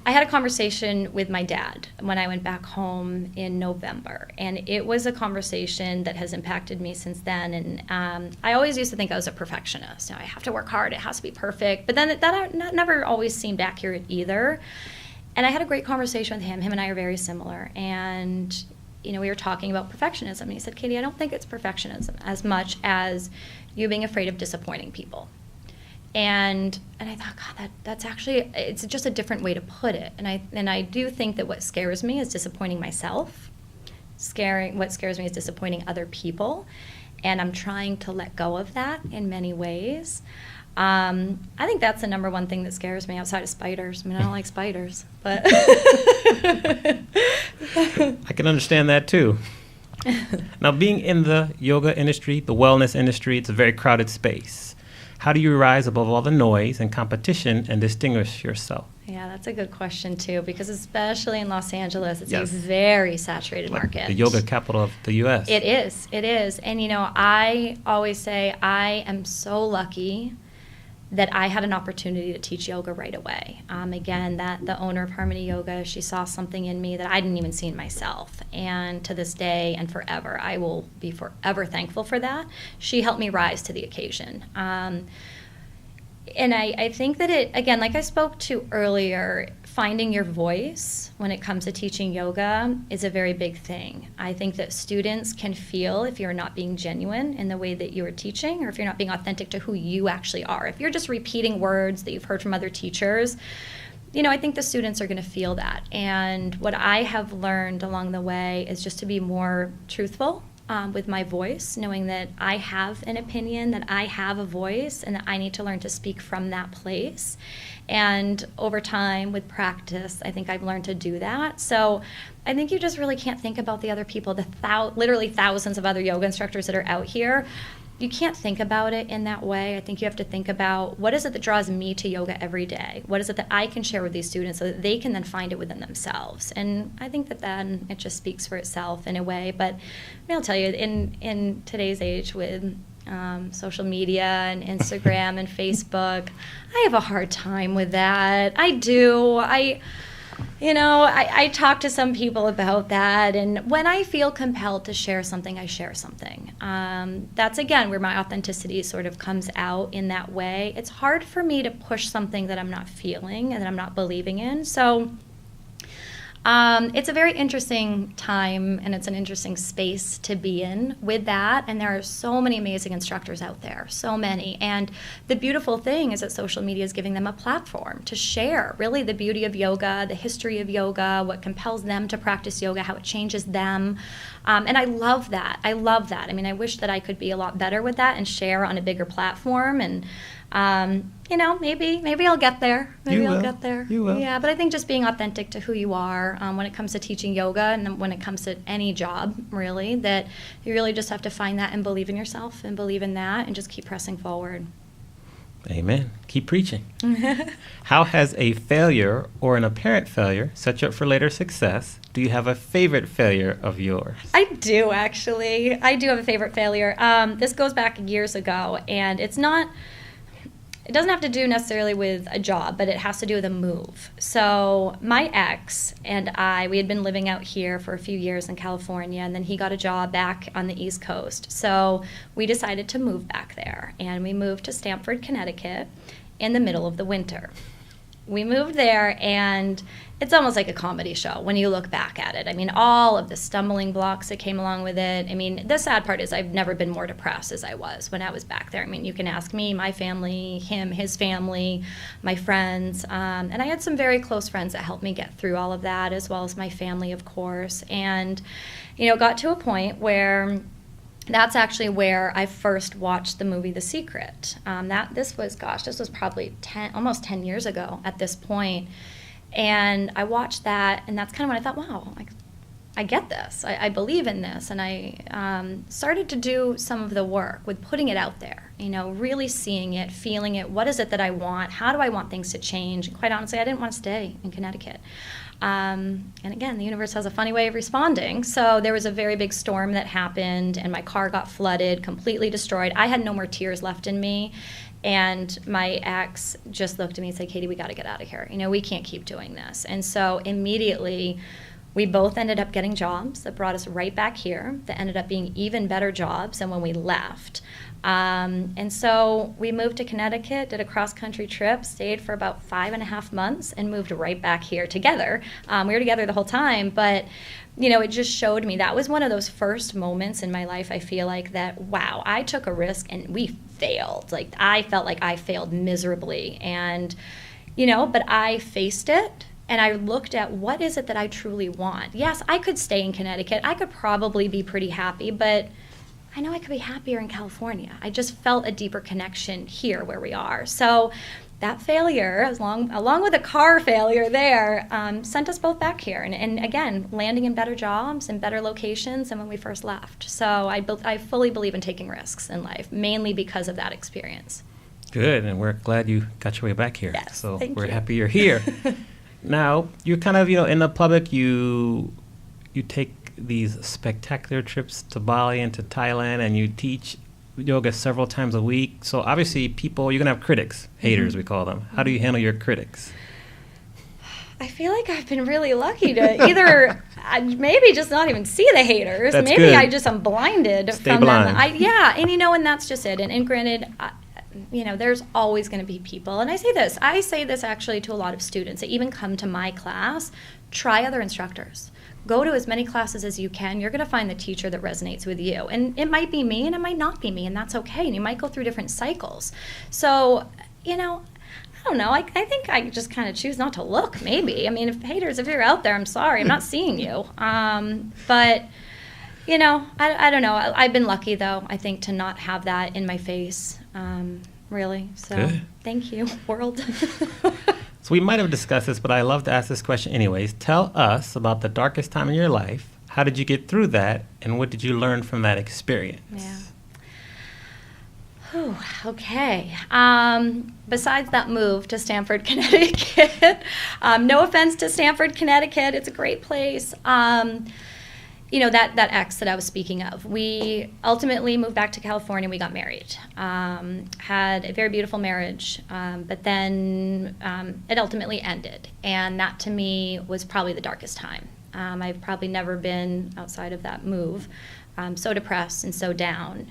A: I had a conversation with my dad when I went back home in November, and it was a conversation that has impacted me since then. And I always used to think I was a perfectionist. I have to work hard, it has to be perfect, but then that never always seemed accurate either. And I had a great conversation with him. Him and I are very similar, and we were talking about perfectionism, and he said, Katie, I don't think it's perfectionism as much as you being afraid of disappointing people. And I thought, God, that's actually, it's just a different way to put it. And I do think that what scares me is disappointing myself. What scares me is disappointing other people. And I'm trying to let go of that in many ways. I think that's the number one thing that scares me outside of spiders. I don't like spiders, but
C: I can understand that too. Now, being in the yoga industry, the wellness industry, it's a very crowded space. How do you rise above all the noise and competition and distinguish yourself?
A: Yeah, that's a good question too, because especially in Los Angeles, it's
C: Yes.
A: a very saturated market.
C: The yoga capital of the U.S.
A: It is. And I always say I am so lucky that I had an opportunity to teach yoga right away. Again, that the owner of Harmony Yoga, she saw something in me that I didn't even see in myself. And to this day and forever, I will be forever thankful for that. She helped me rise to the occasion. And I think that again, like I spoke to earlier, finding your voice when it comes to teaching yoga is a very big thing. I think that students can feel if you're not being genuine in the way that you are teaching, or if you're not being authentic to who you actually are. If you're just repeating words that you've heard from other teachers, I think the students are going to feel that. And what I have learned along the way is just to be more truthful with my voice, knowing that I have an opinion, that I have a voice, and that I need to learn to speak from that place. And over time, with practice, I think I've learned to do that. So I think you just really can't think about the other people, literally thousands of other yoga instructors that are out here. You can't think about it in that way. I think you have to think about, what is it that draws me to yoga every day? What is it that I can share with these students so that they can then find it within themselves? And I think that then it just speaks for itself in a way. But I'll tell you, in today's age with social media and Instagram and Facebook, I have a hard time with that. I do. I talk to some people about that, and when I feel compelled to share something, I share something. That's, again, where my authenticity sort of comes out in that way. It's hard for me to push something that I'm not feeling and that I'm not believing in. So it's a very interesting time, and it's an interesting space to be in with that. And there are so many amazing instructors out there, so many. And the beautiful thing is that social media is giving them a platform to share really the beauty of yoga, the history of yoga, what compels them to practice yoga, how it changes them. And I love that. I wish that I could be a lot better with that and share on a bigger platform. And maybe I'll get there. I'll get there.
C: You will.
A: Yeah, but I think just being authentic to who you are when it comes to teaching yoga, and when it comes to any job, really, that you really just have to find that and believe in yourself and believe in that and just keep pressing forward.
C: Amen. Keep preaching. How has a failure or an apparent failure set you up for later success? Do you have a favorite failure of yours?
A: I do, actually. I do have a favorite failure. This goes back years ago, and it doesn't have to do necessarily with a job, but it has to do with a move. So my ex and we had been living out here for a few years in California, and then he got a job back on the East Coast. So we decided to move back there, and we moved to Stamford, Connecticut in the middle of the winter. We moved there, and it's almost like a comedy show when you look back at it. All of the stumbling blocks that came along with it. The sad part is I've never been more depressed as I was when I was back there. You can ask me, my family, him, his family, my friends. And I had some very close friends that helped me get through all of that, as well as my family, of course. And, got to a point where that's actually where I first watched the movie The Secret. This was probably almost 10 years ago at this point. And I watched that, and that's kind of when I thought, wow, I get this. I believe in this. And I started to do some of the work with putting it out there, really seeing it, feeling it. What is it that I want? How do I want things to change? And quite honestly, I didn't want to stay in Connecticut. And again, the universe has a funny way of responding. So there was a very big storm that happened, and my car got flooded, completely destroyed. I had no more tears left in me. And my ex just looked at me and said, Katie, we got to get out of here. We can't keep doing this. And so immediately, we both ended up getting jobs that brought us right back here, that ended up being even better jobs than when we left. And so we moved to Connecticut, did a cross-country trip, stayed for about 5.5 months, and moved right back here together. We were together the whole time, but it just showed me, that was one of those first moments in my life, I feel like, that, wow, I took a risk and we failed. I felt like I failed miserably. And, but I faced it. And I looked at, what is it that I truly want? Yes, I could stay in Connecticut. I could probably be pretty happy, but I know I could be happier in California. I just felt a deeper connection here where we are. So that failure, along with a car failure there, sent us both back here. And again, landing in better jobs and better locations than when we first left. So I fully believe in taking risks in life, mainly because of that experience.
C: Good, and we're glad you got your way back here.
A: Yes,
C: so
A: thank
C: we're
A: you.
C: happy you're here. Now, you're kind of, in the public, you take these spectacular trips to Bali and to Thailand, and you teach yoga several times a week. So obviously you're going to have critics, haters, we call them. How do you handle your critics?
A: I feel like I've been really lucky to either maybe just not even see the haters.
C: That's
A: maybe
C: good.
A: I'm blinded
C: Stay
A: from
C: blind.
A: them. And that's just it. And granted, there's always going to be people. And I say this actually to a lot of students that even come to my class. Try other instructors. Go to as many classes as you can. You're going to find the teacher that resonates with you. And it might be me and it might not be me, and that's okay. And you might go through different cycles. So, I don't know. I think I just kind of choose not to look, maybe. I mean, if you're out there, I'm sorry. I'm not seeing you. But, I don't know. I've been lucky, though, I think, to not have that in my face, really. So
C: Good.
A: Thank you, world.
C: So we might have discussed this, but I love to ask this question anyways. Tell us about the darkest time in your life. How did you get through that, and what did you learn from that experience?
A: Yeah. Whew, okay. Besides that move to Stamford, Connecticut, no offense to Stamford, Connecticut, it's a great place. That ex that I was speaking of, we ultimately moved back to California. We got married, had a very beautiful marriage, but then it ultimately ended. And that to me was probably the darkest time. I've probably never been outside of that move, so depressed and so down.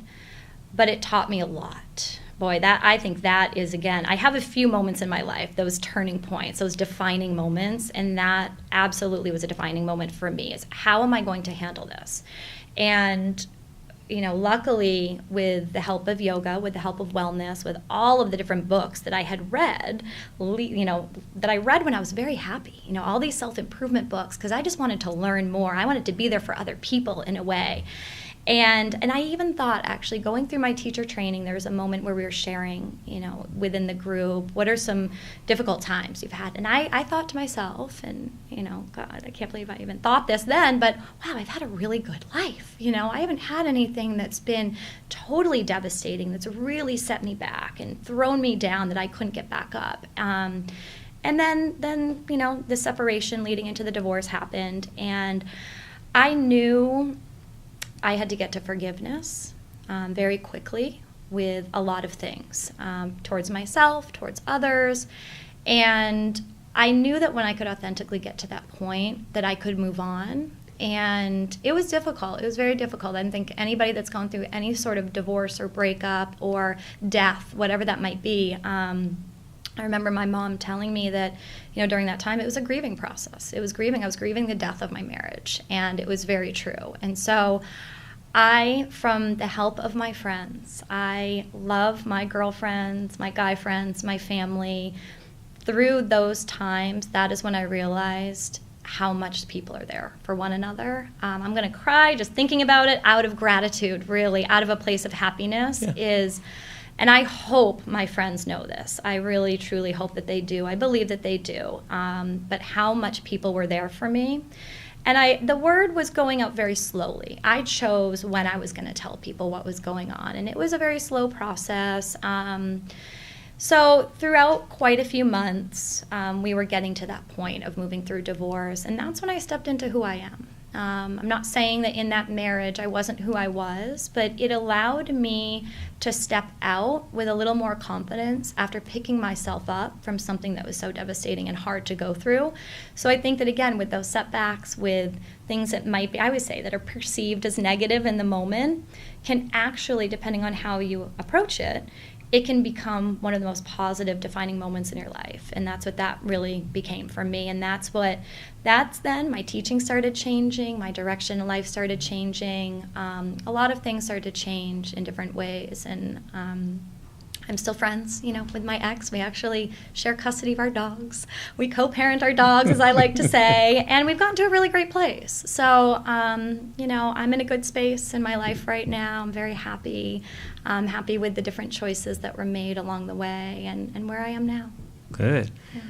A: But it taught me a lot. Boy, I think that is, again, I have a few moments in my life, those turning points, those defining moments, and that absolutely was a defining moment for me, is how am I going to handle this? And, luckily, with the help of yoga, with the help of wellness, with all of the different books that I had read, that I read when I was very happy, all these self-improvement books, because I just wanted to learn more. I wanted to be there for other people in a way. And I even thought, actually, going through my teacher training, there was a moment where we were sharing, within the group, what are some difficult times you've had? And I thought to myself, and, God, I can't believe I even thought this then, but wow, I've had a really good life. I haven't had anything that's been totally devastating, that's really set me back and thrown me down that I couldn't get back up. And then the separation leading into the divorce happened, and I knew I had to get to forgiveness very quickly with a lot of things, towards myself, towards others. And I knew that when I could authentically get to that point, that I could move on. And it was difficult. It was very difficult. I think anybody that's gone through any sort of divorce or breakup or death, whatever that might be, I remember my mom telling me that, during that time, it was a grieving process. It was grieving. I was grieving the death of my marriage, and it was very true. And so from the help of my friends, I love my girlfriends, my guy friends, my family. Through those times, that is when I realized how much people are there for one another. I'm going to cry just thinking about it, out of gratitude, really, out of a place of happiness. And I hope my friends know this. I really, truly hope that they do. I believe that they do. But how much people were there for me. And the word was going out very slowly. I chose when I was going to tell people what was going on. And it was a very slow process. So throughout quite a few months, we were getting to that point of moving through divorce. And that's when I stepped into who I am. I'm not saying that in that marriage I wasn't who I was, but it allowed me to step out with a little more confidence after picking myself up from something that was so devastating and hard to go through. So I think that, again, with those setbacks, with things that might be, I would say, that are perceived as negative in the moment, can actually, depending on how you approach it, it can become one of the most positive defining moments in your life. And that's what that really became for me. And that's then my teaching started changing, my direction in life started changing. A lot of things started to change in different ways. And I'm still friends, with my ex. We actually share custody of our dogs. We co-parent our dogs, as I like to say, and we've gotten to a really great place. So, I'm in a good space in my life right now. I'm very happy. I'm happy with the different choices that were made along the way and where I am now.
C: Good.
A: Yeah.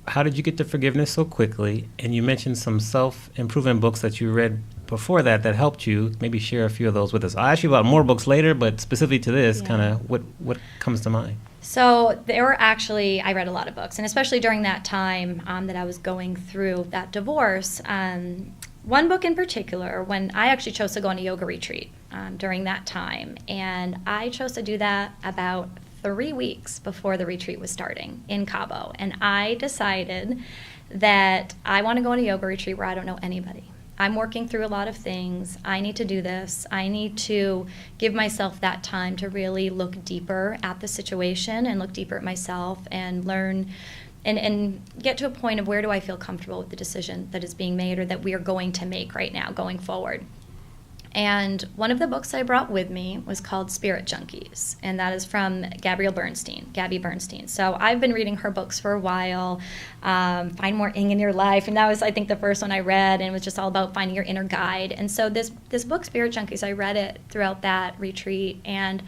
C: How did you get to forgiveness so quickly? And you mentioned some self-improvement books that you read before that helped you. Maybe share a few of those with us. I'll ask you about more books later, but specifically to this, kind of what comes to mind?
A: So there were actually, I read a lot of books, and especially during that time that I was going through that divorce, one book in particular, when I actually chose to go on a yoga retreat during that time, and I chose to do that about 3 weeks before the retreat was starting in Cabo, and I decided that I want to go on a yoga retreat where I don't know anybody. I'm working through a lot of things. I need to do this. I need to give myself that time to really look deeper at the situation and look deeper at myself and learn and get to a point of where do I feel comfortable with the decision that is being made or that we are going to make right now going forward. And one of the books I brought with me was called Spirit Junkies, and that is from Gabby Bernstein. So I've been reading her books for a while, Find More Ing in Your Life, and that was, I think, the first one I read, and it was just all about finding your inner guide. And so this book, Spirit Junkies, I read it throughout that retreat, and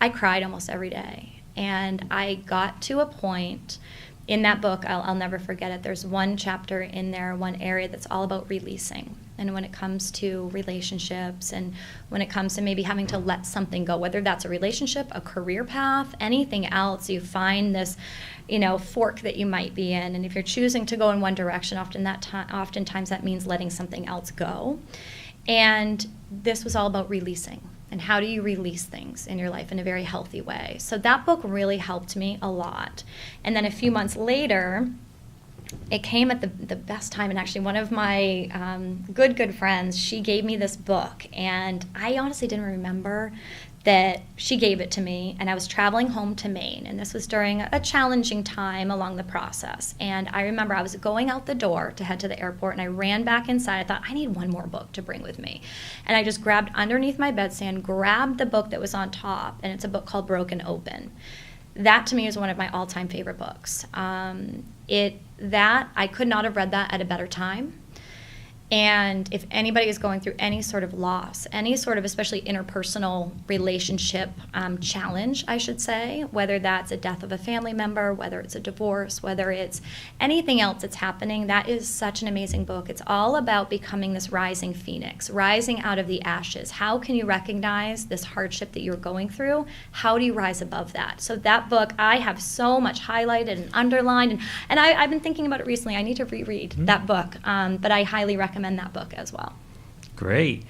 A: I cried almost every day. And I got to a point in that book, I'll never forget it, there's one chapter in there, one area that's all about releasing. And when it comes to relationships and when it comes to maybe having to let something go, whether that's a relationship, a career path, anything else, you find this, fork that you might be in. And if you're choosing to go in one direction, oftentimes that means letting something else go. And this was all about releasing. And how do you release things in your life in a very healthy way? So that book really helped me a lot. And then a few months later, it came at the best time, and actually one of my good friends, she gave me this book, and I honestly didn't remember that she gave it to me, and I was traveling home to Maine, and this was during a challenging time along the process. And I remember I was going out the door to head to the airport, and I ran back inside. I thought, I need one more book to bring with me. And I just grabbed underneath my bedstand, grabbed the book that was on top, and it's a book called Broken Open. That to me is one of my all-time favorite books. I could not have read that at a better time. And if anybody is going through any sort of loss, any sort of especially interpersonal relationship challenge, I should say, whether that's a death of a family member, whether it's a divorce, whether it's anything else that's happening, that is such an amazing book. It's all about becoming this rising phoenix, rising out of the ashes. How can you recognize this hardship that you're going through? How do you rise above that? So that book, I have so much highlighted and underlined, and I've been thinking about it recently. I need to reread that book, but I highly recommend that book as well.
C: Great.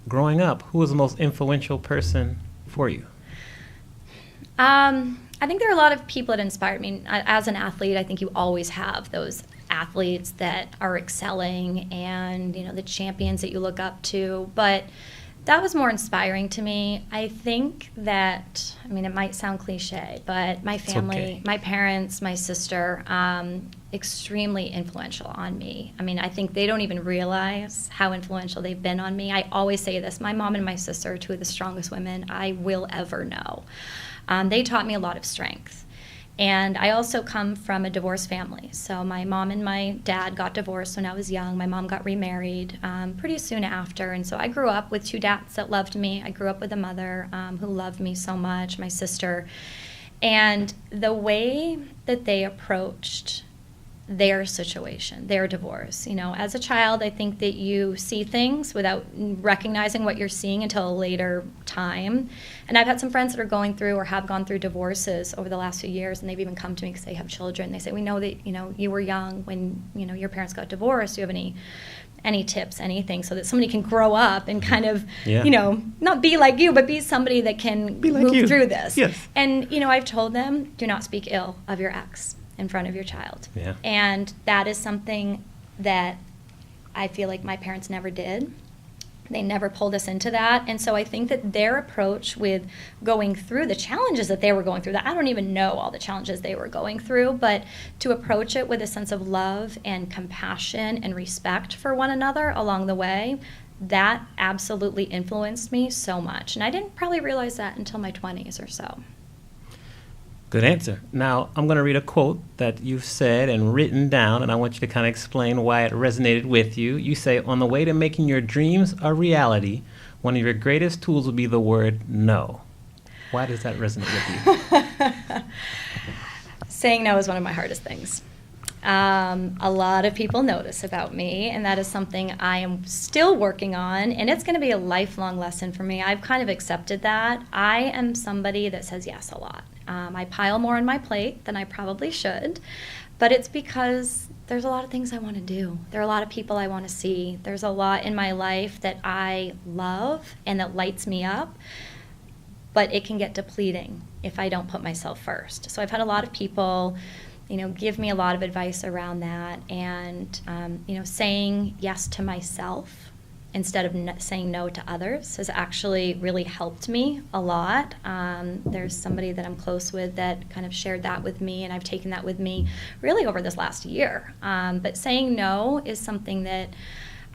C: Growing up, who was the most influential person for you?
A: I think there are a lot of people that inspired me. As an athlete, I think you always have those athletes that are excelling and, the champions that you look up to. But that was more inspiring to me. I think that, it might sound cliche, but my family, my parents, my sister, extremely influential on me. I think they don't even realize how influential they've been on me. I always say this, my mom and my sister are two of the strongest women I will ever know. They taught me a lot of strength. And I also come from a divorced family. So my mom and my dad got divorced when I was young. My mom got remarried pretty soon after. And so I grew up with two dads that loved me. I grew up with a mother who loved me so much, my sister. And the way that they approached their situation, their divorce. As a child, I think that you see things without recognizing what you're seeing until a later time. And I've had some friends that are going through or have gone through divorces over the last few years, and they've even come to me because they have children. They say, we know that, you were young when, your parents got divorced. Do you have any tips, anything, so that somebody can grow up and kind of, not be like you, but be somebody that can move through this.
C: Yes.
A: And, I've told them, do not speak ill of your ex in front of your child.
C: Yeah.
A: And that is something that I feel like my parents never did. They never pulled us into that. And so I think that their approach with going through the challenges that they were going through, that I don't even know all the challenges they were going through, but to approach it with a sense of love and compassion and respect for one another along the way, that absolutely influenced me so much. And I didn't probably realize that until my 20s or so.
C: Good answer. Now, I'm going to read a quote that you've said and written down, and I want you to kind of explain why it resonated with you. You say, on the way to making your dreams a reality, one of your greatest tools will be the word no. Why does that resonate with you?
A: Saying no is one of my hardest things. A lot of people notice about me, and that is something I am still working on, and it's going to be a lifelong lesson for me. I've kind of accepted that. I am somebody that says yes a lot. I pile more on my plate than I probably should, but it's because there's a lot of things I want to do. There are a lot of people I want to see. There's a lot in my life that I love and that lights me up, but it can get depleting if I don't put myself first. So I've had a lot of people give me a lot of advice around that, and saying yes to myself instead of saying no to others has actually really helped me a lot. There's somebody that I'm close with that kind of shared that with me, and I've taken that with me really over this last year. But saying no is something that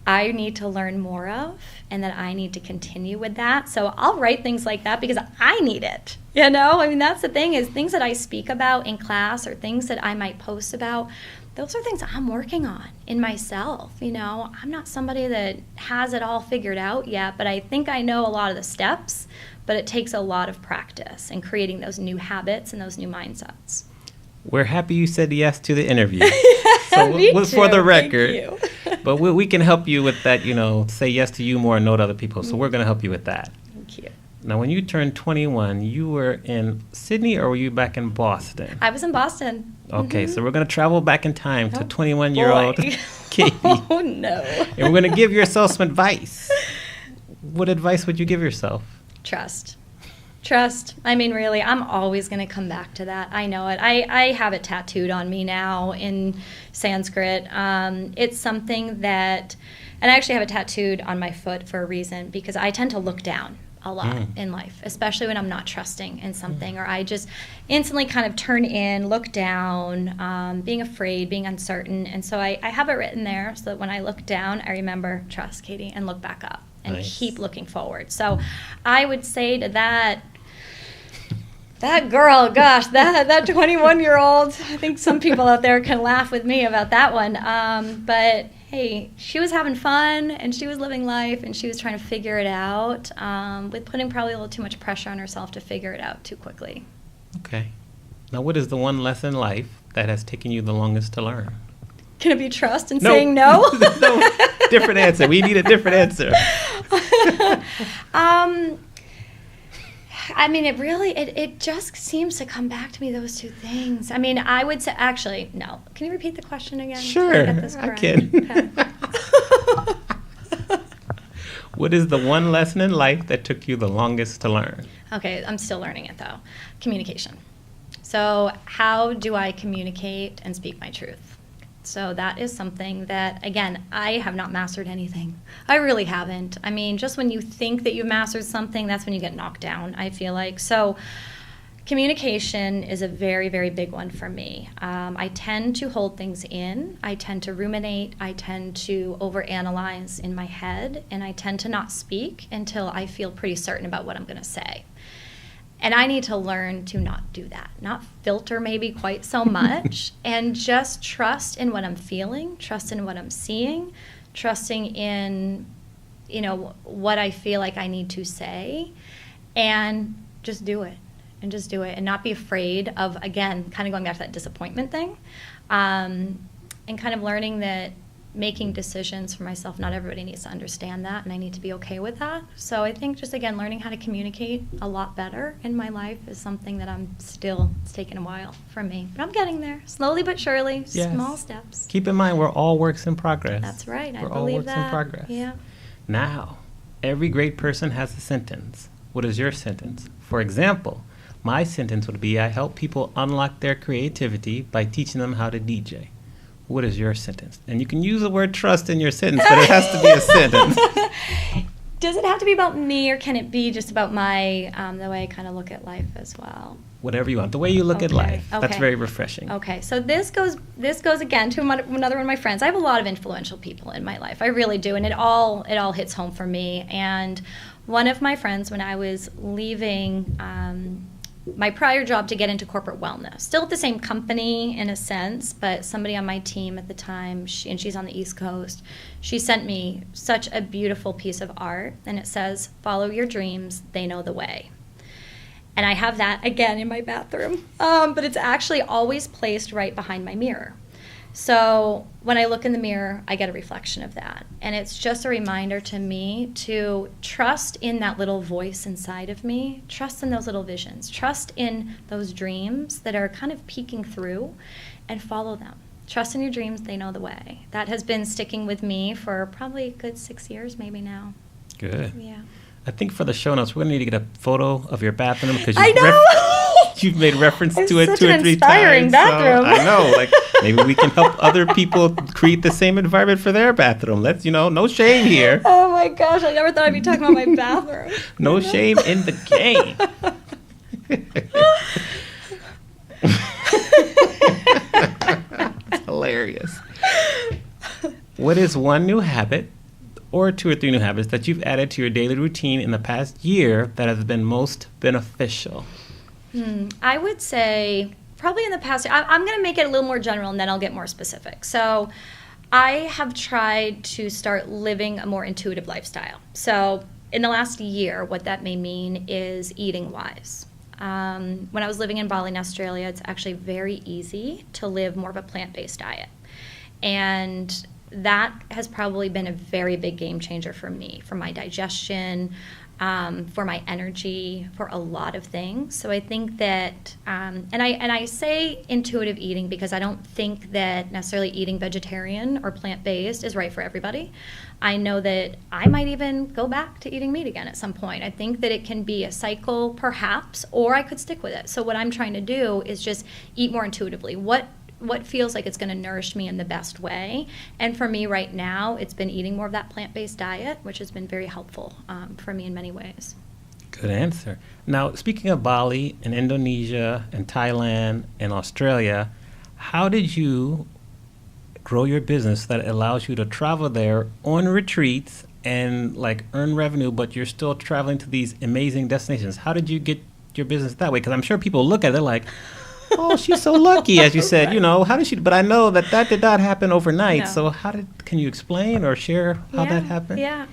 A: I need to learn more of, and that I need to continue with that. So I'll write things like that because I need it. That's the thing, is things that I speak about in class or things that I might post about, those are things I'm working on in myself. I'm not somebody that has it all figured out yet, but I think I know a lot of the steps, but it takes a lot of practice and creating those new habits and those new mindsets.
C: We're happy you said yes to the interview.
A: Me too.
C: For the record.
A: Thank you.
C: But we can help you with that, say yes to you more and no to other people. So we're going to help you with that.
A: Thank you.
C: Now, when you turned 21, you were in Sydney, or were you back in Boston?
A: I was in Boston.
C: Okay, so we're going to travel back in time to 21-year-old Katie.
A: Oh, no.
C: And we're going to give yourself some advice. What advice would you give yourself?
A: Trust. Really, I'm always going to come back to that. I know it. I have it tattooed on me now in Sanskrit. It's something that, and I actually have it tattooed on my foot for a reason, because I tend to look down a lot in life, especially when I'm not trusting in something, or I just instantly kind of turn in, look down, being afraid, being uncertain. And so I have it written there so that when I look down, I remember, trust, Katie, and look back up and keep looking forward. So I would say to that girl, gosh, that 21-year-old, I think some people out there can laugh with me about that one. But hey, she was having fun, and she was living life, and she was trying to figure it out, with putting probably a little too much pressure on herself to figure it out too quickly.
C: Okay. Now, what is the one lesson in life that has taken you the longest to learn?
A: Can it be trust and saying no?
C: No, different answer. We need a different answer. It just seems to come back to me, those two things. I would say, actually, no. Can you repeat the question again? Sure, I can. Okay. What is the one lesson in life that took you the longest to learn?
A: Okay, I'm still learning it, though. Communication. So how do I communicate and speak my truth? So that is something that, again, I have not mastered anything. I really haven't. Just when you think that you've mastered something, that's when you get knocked down, I feel like. So communication is a very, very big one for me. I tend to hold things in. I tend to ruminate. I tend to overanalyze in my head. And I tend to not speak until I feel pretty certain about what I'm going to say. And I need to learn to not do that, not filter maybe quite so much, and just trust in what I'm feeling, trust in what I'm seeing, trusting in, what I feel like I need to say, and just do it, and not be afraid of, again, kind of going back to that disappointment thing, and kind of learning that making decisions for myself, not everybody needs to understand that, and I need to be okay with that. So I think just, again, learning how to communicate a lot better in my life is something that it's taken a while for me. But I'm getting there, slowly but surely, small steps.
C: Keep in mind, we're all works in progress.
A: That's right, I believe that.
C: We're all works in progress.
A: Yeah.
C: Now, every great person has a sentence. What is your sentence? For example, my sentence would be, I help people unlock their creativity by teaching them how to DJ. What is your sentence? And you can use the word trust in your sentence, but it has to be a sentence.
A: Does it have to be about me, or can it be just about my the way I kind of look at life as well?
C: Whatever you want. The way you look at life.
A: Okay.
C: That's very refreshing.
A: Okay. So this goes again to another one of my friends. I have a lot of influential people in my life. I really do, and it all hits home for me. And one of my friends, when I was leaving my prior job to get into corporate wellness, still at the same company in a sense, but somebody on my team at the time, she's on the East Coast, she sent me such a beautiful piece of art, and it says, "Follow your dreams, they know the way." And I have that again in my bathroom, but it's actually always placed right behind my mirror. So when I look in the mirror, I get a reflection of that. And it's just a reminder to me to trust in that little voice inside of me, trust in those little visions, trust in those dreams that are kind of peeking through, and follow them. Trust in your dreams, they know the way. That has been sticking with me for probably a good 6 years, maybe now.
C: Good.
A: Yeah.
C: I think for the show notes, we're going to need to get a photo of your bathroom because
A: I know!
C: you've made reference
A: It's
C: to it
A: such
C: 2 or
A: an
C: 3
A: inspiring
C: times.
A: bathroom.
C: So I know. Like, maybe we can help other people create the same environment for their bathroom. Let's, no shame here.
A: Oh my gosh, I never thought I'd be talking about my bathroom.
C: No shame in the game. It's hilarious. What is one new habit or 2 or 3 new habits that you've added to your daily routine in the past year that has been most beneficial?
A: I would say probably in the past, I'm going to make it a little more general and then I'll get more specific. So I have tried to start living a more intuitive lifestyle. So in the last year, what that may mean is eating wise. When I was living in Bali in Australia, it's actually very easy to live more of a plant-based diet. And that has probably been a very big game changer for me, for my digestion, for my energy, for a lot of things. So I think that, and I say intuitive eating because I don't think that necessarily eating vegetarian or plant-based is right for everybody. I know that I might even go back to eating meat again at some point. I think that it can be a cycle perhaps, or I could stick with it. So what I'm trying to do is just eat more intuitively. What feels like it's going to nourish me in the best way. And for me right now, it's been eating more of that plant-based diet, which has been very helpful for me in many ways.
C: Good answer. Now, speaking of Bali and Indonesia and Thailand and Australia, how did you grow your business that allows you to travel there on retreats and earn revenue, but you're still traveling to these amazing destinations? How did you get your business that way? Because I'm sure people look at it like, oh, she's so lucky, as you said.
A: Right.
C: How did she? But I know that did not happen overnight.
A: No.
C: So can you explain or share how that happened?
A: Yeah.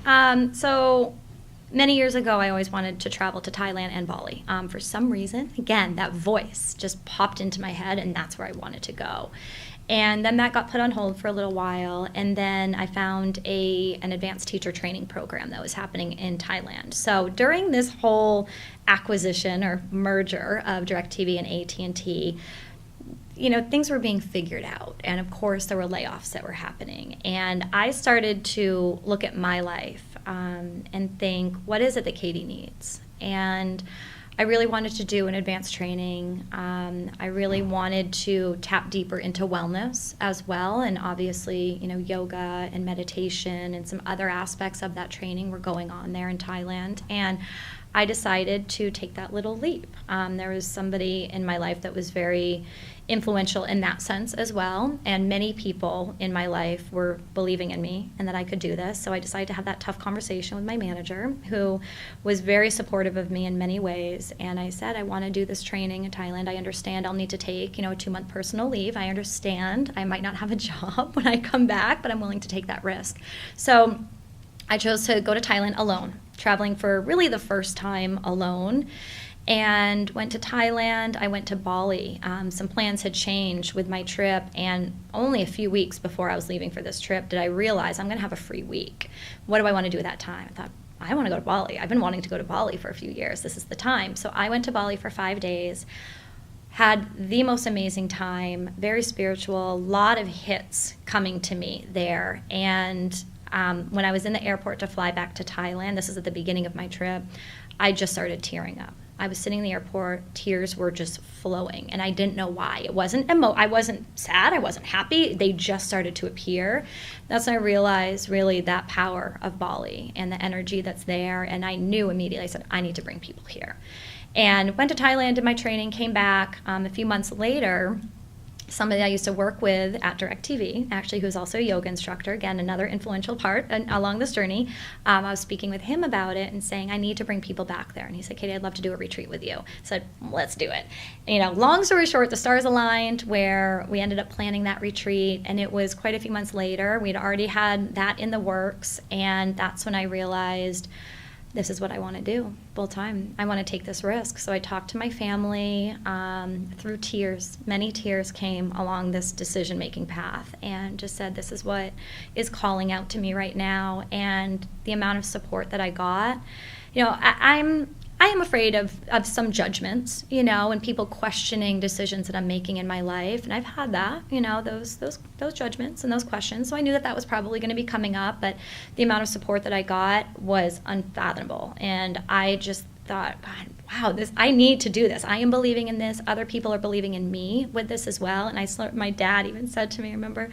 A: So many years ago, I always wanted to travel to Thailand and Bali. For some reason, again, that voice just popped into my head, and that's where I wanted to go. And then that got put on hold for a little while, and then I found an advanced teacher training program that was happening in Thailand. So during this whole acquisition or merger of DirecTV and AT&T, things were being figured out. And of course, there were layoffs that were happening. And I started to look at my life and think, what is it that Katie needs? And I really wanted to do an advanced training. I really wanted to tap deeper into wellness as well. And obviously, yoga and meditation and some other aspects of that training were going on there in Thailand. And I decided to take that little leap. There was somebody in my life that was very influential in that sense as well, and many people in my life were believing in me and that I could do this. So I decided to have that tough conversation with my manager, who was very supportive of me in many ways. And I said, I want to do this training in Thailand. I understand I'll need to take, a 2-month personal leave. I understand I might not have a job when I come back, but I'm willing to take that risk. So I chose to go to Thailand alone, traveling for really the first time alone. And went to Thailand. I went to Bali. Some plans had changed with my trip, and only a few weeks before I was leaving for this trip did I realize I'm going to have a free week. What do I want to do at that time? I thought, I want to go to Bali. I've been wanting to go to Bali for a few years. This is the time. So I went to Bali for 5 days, had the most amazing time, very spiritual, a lot of hits coming to me there. And when I was in the airport to fly back to Thailand, this is at the beginning of my trip, I just started tearing up. I was sitting in the airport, tears were just flowing, and I didn't know why. It wasn't I wasn't sad, I wasn't happy, they just started to appear. That's when I realized really that power of Bali and the energy that's there, and I knew immediately, I said, I need to bring people here. And went to Thailand, did my training, came back. A few months later, somebody I used to work with at DirecTV, actually, who's also a yoga instructor, again, another influential part along this journey. I was speaking with him about it and saying, I need to bring people back there. And he said, Katie, I'd love to do a retreat with you. I said, let's do it. Long story short, the stars aligned where we ended up planning that retreat. And it was quite a few months later. We'd already had that in the works. And that's when I realized this is what I want to do full time. I want to take this risk. So I talked to my family through tears. Many tears came along this decision-making path, and just said, this is what is calling out to me right now. And the amount of support that I got, I am afraid of some judgments, and people questioning decisions that I'm making in my life. And I've had that, those judgments and those questions. So I knew that was probably going to be coming up, but the amount of support that I got was unfathomable. And I just thought, God, wow, I need to do this. I am believing in this. Other people are believing in me with this as well. And my dad even said to me, I remember,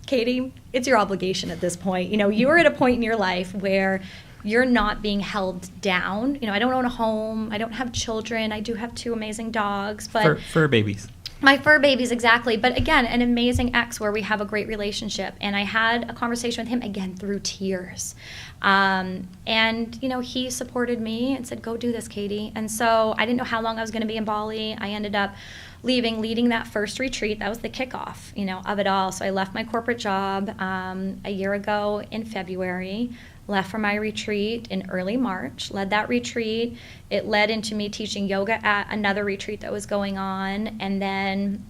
A: Katie, it's your obligation at this point. You're at a point in your life where you're not being held down. I don't own a home. I don't have children. I do have 2 amazing dogs. But
C: fur babies.
A: My fur babies, exactly. But again, an amazing ex where we have a great relationship. And I had a conversation with him, again, through tears. And, he supported me and said, go do this, Katie. And so I didn't know how long I was going to be in Bali. I ended up leading that first retreat. That was the kickoff, of it all. So I left my corporate job a year ago in February, left for my retreat in early March, led that retreat. It led into me teaching yoga at another retreat that was going on, and then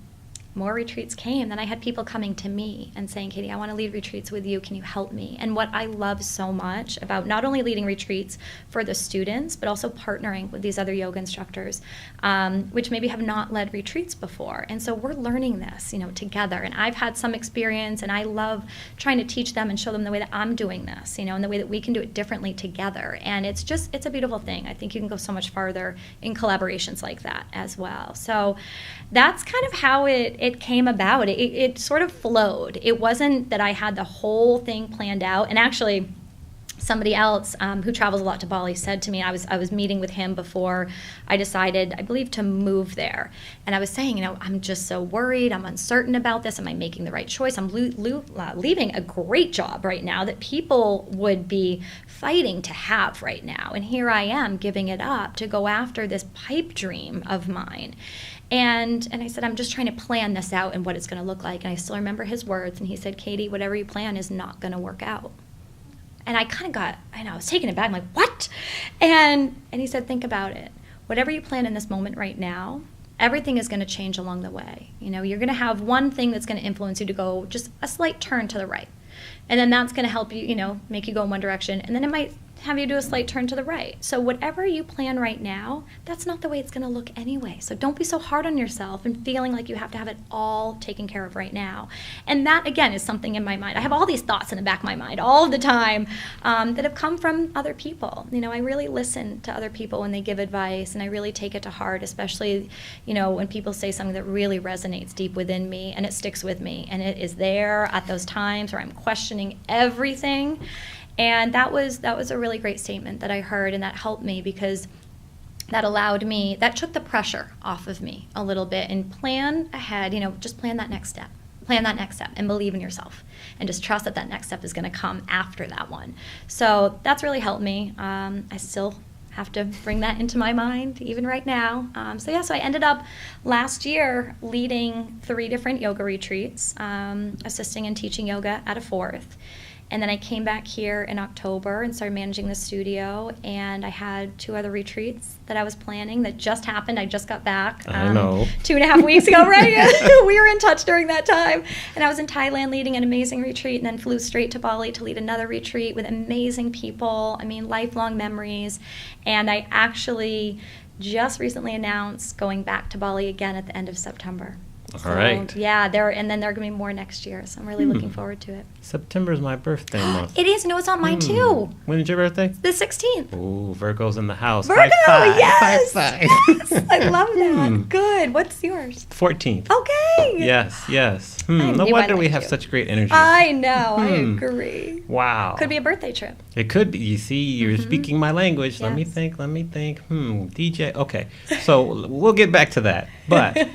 A: more retreats came. Then I had people coming to me and saying, Katie, I want to lead retreats with you. Can you help me? And what I love so much about not only leading retreats for the students, but also partnering with these other yoga instructors, which maybe have not led retreats before. And so we're learning this, together. And I've had some experience, and I love trying to teach them and show them the way that I'm doing this, and the way that we can do it differently together. And it's a beautiful thing. I think you can go so much farther in collaborations like that as well. So that's kind of how it came about. It sort of flowed. It wasn't that I had the whole thing planned out. And actually, somebody else who travels a lot to Bali said to me, I was meeting with him before I decided, I believe, to move there. And I was saying, I'm just so worried. I'm uncertain about this. Am I making the right choice? I'm leaving a great job right now that people would be fighting to have right now. And here I am giving it up to go after this pipe dream of mine. And I said, I'm just trying to plan this out and what it's going to look like. And I still remember his words. And he said, Katie, whatever you plan is not going to work out. And I kind of I was taken aback. I'm like, what? And he said, think about it. Whatever you plan in this moment right now, everything is going to change along the way. You're going to have one thing that's going to influence you to go just a slight turn to the right. And then that's going to help you, make you go in one direction. And then it might have you do a slight turn to the right. So whatever you plan right now, that's not the way it's going to look anyway. So don't be so hard on yourself and feeling like you have to have it all taken care of right now. And that, again, is something in my mind. I have all these thoughts in the back of my mind all the time that have come from other people. I really listen to other people when they give advice, and I really take it to heart, especially, when people say something that really resonates deep within me, and it sticks with me. And it is there at those times where I'm questioning everything. And that was a really great statement that I heard, and that helped me because that took the pressure off of me a little bit, and plan ahead, just plan that next step. Plan that next step and believe in yourself, and just trust that next step is going to come after that one. So that's really helped me. I still have to bring that into my mind even right now. So I ended up last year leading 3 different yoga retreats, assisting and teaching yoga at a 4th. And then I came back here in October and started managing the studio, and I had 2 other retreats that I was planning that just happened. I just got back
C: I know.
A: 2.5 weeks ago, right? We were in touch during that time. And I was in Thailand leading an amazing retreat, and then flew straight to Bali to lead another retreat with amazing people. lifelong memories. And I actually just recently announced going back to Bali again at the end of September.
C: All right.
A: Yeah, and then there are going to be more next year, so I'm really looking forward to it.
C: September is my birthday month.
A: It is. No, it's not mine too.
C: When is your birthday?
A: The 16th.
C: Ooh, Virgo's in the house.
A: Virgo,
C: High five.
A: yes.
C: High five.
A: Yes, I love that. Good. What's yours?
C: 14th.
A: Okay.
C: Yes.
A: I
C: No
A: knew
C: wonder
A: I
C: we
A: liked
C: have
A: you.
C: such great energy.
A: I know. I agree.
C: Wow.
A: Could be a birthday trip.
C: It could be. You see, you're speaking my language. Let me
A: Yes.
C: think. DJ. Okay. So we'll get back to that. But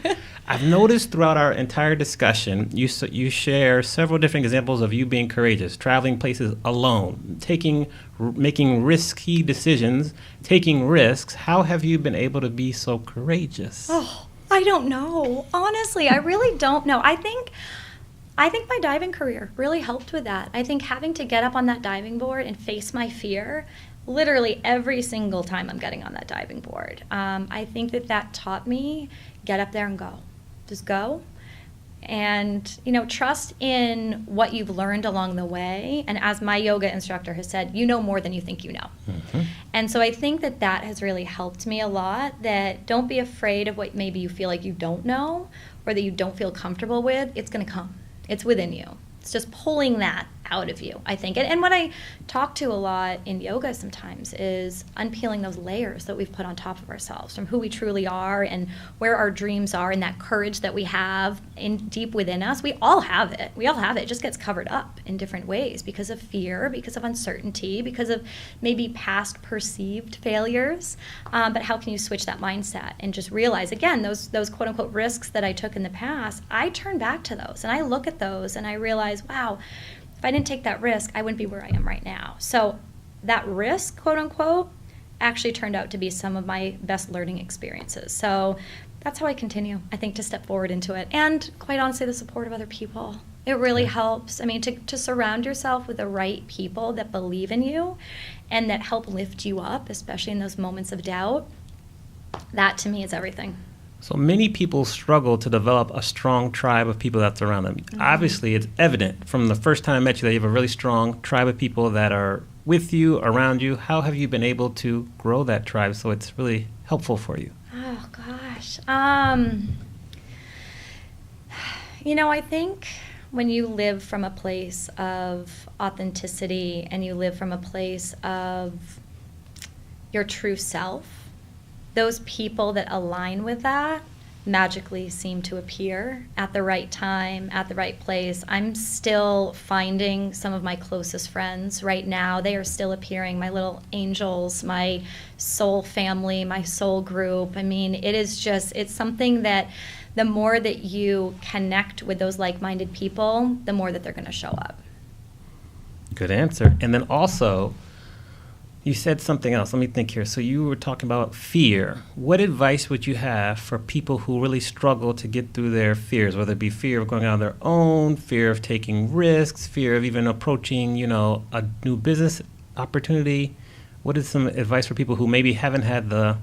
C: I've noticed throughout our entire discussion, you share several different examples of you being courageous, traveling places alone, making risky decisions, taking risks. How have you been able to be so courageous?
A: Oh, I don't know. Honestly, I really don't know. I think my diving career really helped with that. I think having to get up on that diving board and face my fear literally every single time I'm getting on that diving board. I think that taught me, get up there and go. Just go. And, trust in what you've learned along the way. And as my yoga instructor has said, you know more than you think you know. Mm-hmm. And so I think that has really helped me a lot, that don't be afraid of what maybe you feel like you don't know or that you don't feel comfortable with. It's going to come. It's within you. It's just pulling that out of you, I think. And what I talk to a lot in yoga sometimes is unpeeling those layers that we've put on top of ourselves from who we truly are and where our dreams are and that courage that we have deep within us. We all have it. It just gets covered up in different ways because of fear, because of uncertainty, because of maybe past perceived failures. But how can you switch that mindset and just realize, again, those quote unquote risks that I took in the past, I turn back to those and I look at those and I realize, wow, if I didn't take that risk, I wouldn't be where I am right now. So that risk, quote unquote, actually turned out to be some of my best learning experiences. So that's how I continue, I think, to step forward into it. And quite honestly, the support of other people. It really helps. I mean, to surround yourself with the right people that believe in you and that help lift you up, especially in those moments of doubt, that to me is everything.
C: So many people struggle to develop a strong tribe of people that surround them. Mm-hmm. Obviously, it's evident from the first time I met you that you have a really strong tribe of people that are with you, around you. How have you been able to grow that tribe so it's really helpful for you?
A: Oh, gosh. I think when you live from a place of authenticity and you live from a place of your true self, those people that align with that magically seem to appear at the right time, at the right place. I'm still finding some of my closest friends right now. They are still appearing, my little angels, my soul family, my soul group. I mean, it's something that the more that you connect with those like-minded people, the more that they're going to show up.
C: Good answer. And then also, you said something else. Let me think here. So you were talking about fear. What advice would you have for people who really struggle to get through their fears, whether it be fear of going out on their own, fear of taking risks, fear of even approaching, a new business opportunity? What is some advice for people who maybe haven't had the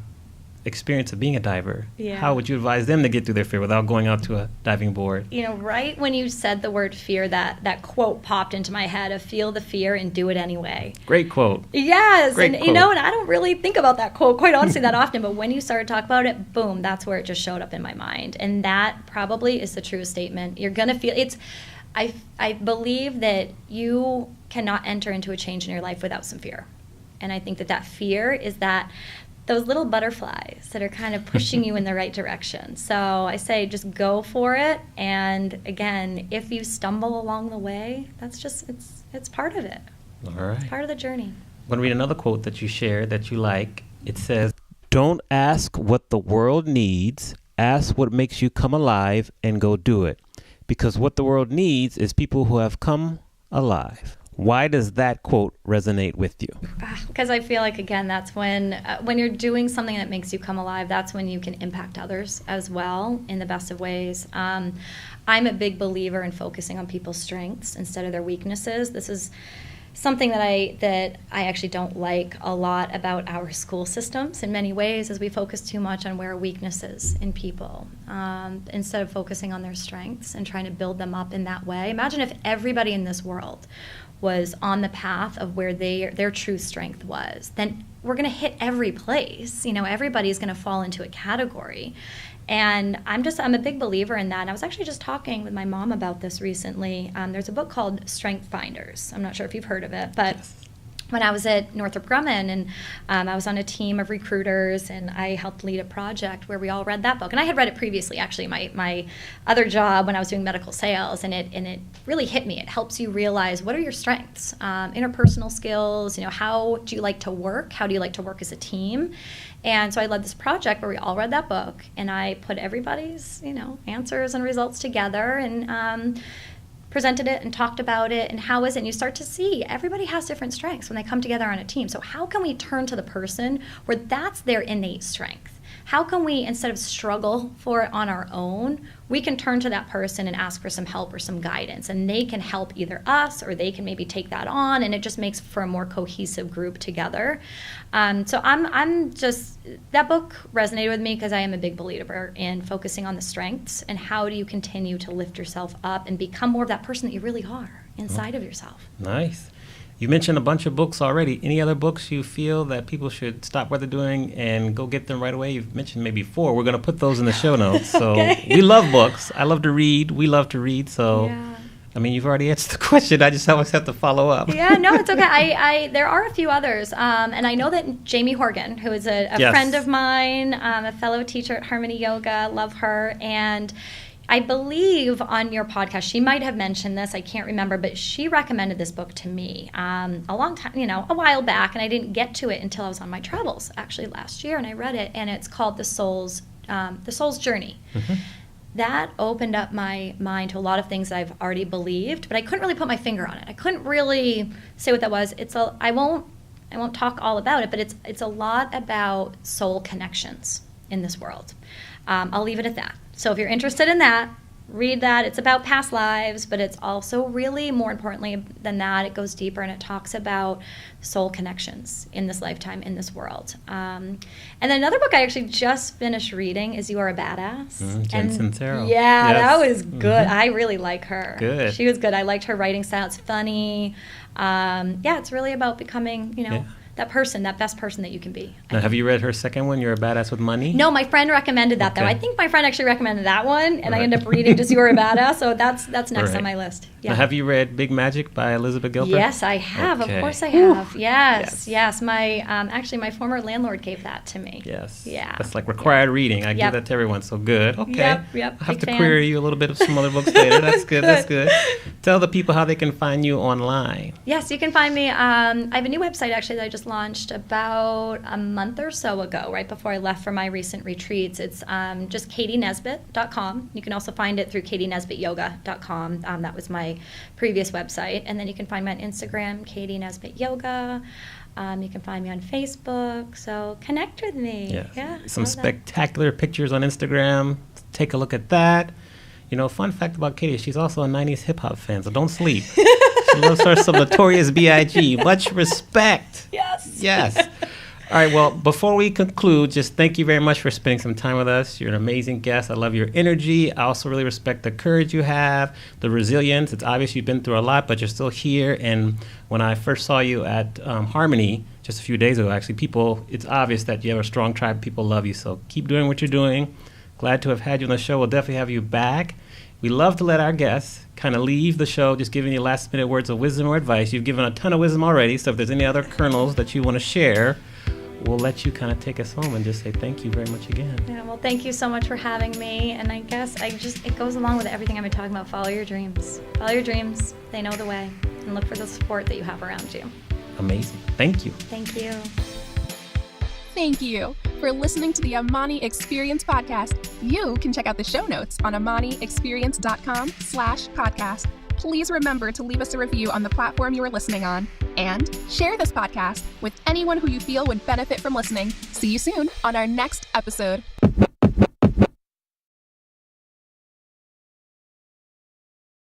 C: experience of being a diver?
A: Yeah.
C: How would you advise them to get through their fear without going out to a diving board?
A: Right when you said the word fear, that quote popped into my head of feel the fear and do it anyway.
C: Great quote.
A: Yes.
C: Great
A: and
C: quote.
A: And I don't really think about that quote quite honestly that often, but when you started talking about it, boom, that's where it just showed up in my mind. And that probably is the truest statement. You're going to feel I believe that you cannot enter into a change in your life without some fear. And I think that fear is those little butterflies that are kind of pushing you in the right direction. So I say just go for it. And again, if you stumble along the way, that's just, it's part of it.
C: All right.
A: It's part of the journey.
C: I'm going to read another quote that you shared that you like. It says, "Don't ask what the world needs. Ask what makes you come alive and go do it. Because what the world needs is people who have come alive." Why does that quote resonate with you?
A: Because I feel like, again, that's when you're doing something that makes you come alive, that's when you can impact others as well in the best of ways. I'm a big believer in focusing on people's strengths instead of their weaknesses. This is something that I actually don't like a lot about our school systems in many ways, is we focus too much on where are weaknesses in people instead of focusing on their strengths and trying to build them up in that way. Imagine if everybody in this world was on the path of where their true strength was, then we're going to hit every place. Everybody's going to fall into a category. And I'm a big believer in that. And I was actually just talking with my mom about this recently. There's a book called Strength Finders. I'm not sure if you've heard of it, but yes. When I was at Northrop Grumman and I was on a team of recruiters and I helped lead a project where we all read that book. And I had read it previously, actually, my other job when I was doing medical sales, and it really hit me. It helps you realize what are your strengths, interpersonal skills, how do you like to work? How do you like to work as a team? And so I led this project where we all read that book, and I put everybody's, answers and results together and presented it and talked about it and how is it, and you start to see everybody has different strengths when they come together on a team. So how can we turn to the person where that's their innate strength? how can we, instead of struggle for it on our own, we can turn to that person and ask for some help or some guidance, and they can help either us or they can maybe take that on, and it just makes for a more cohesive group together. So I'm just, that book resonated with me because I am a big believer in focusing on the strengths and how do you continue to lift yourself up and become more of that person that you really are inside of yourself.
C: Nice. You mentioned a bunch of books already. Any other books you feel that people should stop what they're doing and go get them right away? You've mentioned maybe 4. We're going to put those in the show notes. So
A: Okay.
C: We love books. I love to read. We love to read. So,
A: Yeah.
C: I mean, you've already answered the question. I just always have to follow up.
A: Yeah, no, it's okay. There are a few others. And I know that Jamie Horgan, who is a
C: Yes.
A: friend of mine, a fellow teacher at Harmony Yoga, love her. And I believe on your podcast, she might have mentioned this, I can't remember, but she recommended this book to me a long time, a while back, and I didn't get to it until I was on my travels, actually last year, and I read it, and it's called The Soul's Journey. Mm-hmm. That opened up my mind to a lot of things that I've already believed, but I couldn't really put my finger on it. I couldn't really say what that was. I won't talk all about it, but it's a lot about soul connections in this world. I'll leave it at that. So if you're interested in that, read that. It's about past lives, but it's also really, more importantly than that, it goes deeper and it talks about soul connections in this lifetime, in this world. And then another book I actually just finished reading is You Are a Badass.
C: Jen Sincero.
A: Yeah,
C: Yes.
A: that was good.
C: Mm-hmm.
A: I really like her.
C: Good.
A: She was good. I liked her writing style. It's funny. It's really about becoming, that person, that best person that you can be.
C: Now, have you read her second one, You're a Badass with Money?
A: No, my friend recommended that, though.
C: Okay.
A: I think my friend actually recommended that one, and I
C: Right.
A: ended up reading just You Are a Badass, so that's next
C: Right.
A: on my list.
C: Now, have you read Big Magic by Elizabeth Gilbert?
A: Yes, I have.
C: Okay.
A: Of course I have.
C: Yes.
A: Yes. My actually, my former landlord gave that to me.
C: Yes.
A: Yeah.
C: That's like required reading. I give
A: Yep.
C: that to everyone, so good. Okay.
A: Yep,
C: I'll have
A: big
C: to
A: fan.
C: query you a little bit of some other books later. That's good. That's good. Tell the people how they can find you online.
A: Yes, you can find me. I have a new website actually that I just launched about a month or so ago, right before I left for my recent retreats. It's just katienesbitt.com. You can also find it through katienesbittyoga.com. That was my previous website. And then you can find me on Instagram, Katie Nesbitt Yoga. You can find me on Facebook. So connect with me.
C: Yes.
A: Yeah.
C: Some
A: love that.
C: spectacular pictures on Instagram. Take a look at that. Fun fact about Katie, she's also a 90s hip-hop fan, so don't sleep. She loves her some Notorious B.I.G. Much respect.
A: Yes.
C: Yes. All right, well, before we conclude, just thank you very much for spending some time with us. You're an amazing guest. I love your energy. I also really respect the courage you have, the resilience. It's obvious you've been through a lot, but you're still here. And when I first saw you at Harmony just a few days ago, actually, it's obvious that you have a strong tribe. People love you. So keep doing what you're doing. Glad to have had you on the show. We'll definitely have you back. We love to let our guests kind of leave the show just giving you last-minute words of wisdom or advice. You've given a ton of wisdom already, so if there's any other kernels that you want to share, we'll let you kind of take us home and just say thank you very much again.
A: Yeah, well, thank you so much for having me. And I guess it goes along with everything I've been talking about. Follow your dreams. Follow your dreams. They know the way. And look for the support that you have around you.
C: Amazing. Thank you.
A: Thank you.
D: Thank you for listening to the Amani Experience podcast. You can check out the show notes on amaniexperience.com/podcast. Please remember to leave us a review on the platform you are listening on and share this podcast with anyone who you feel would benefit from listening. See you soon on our next episode.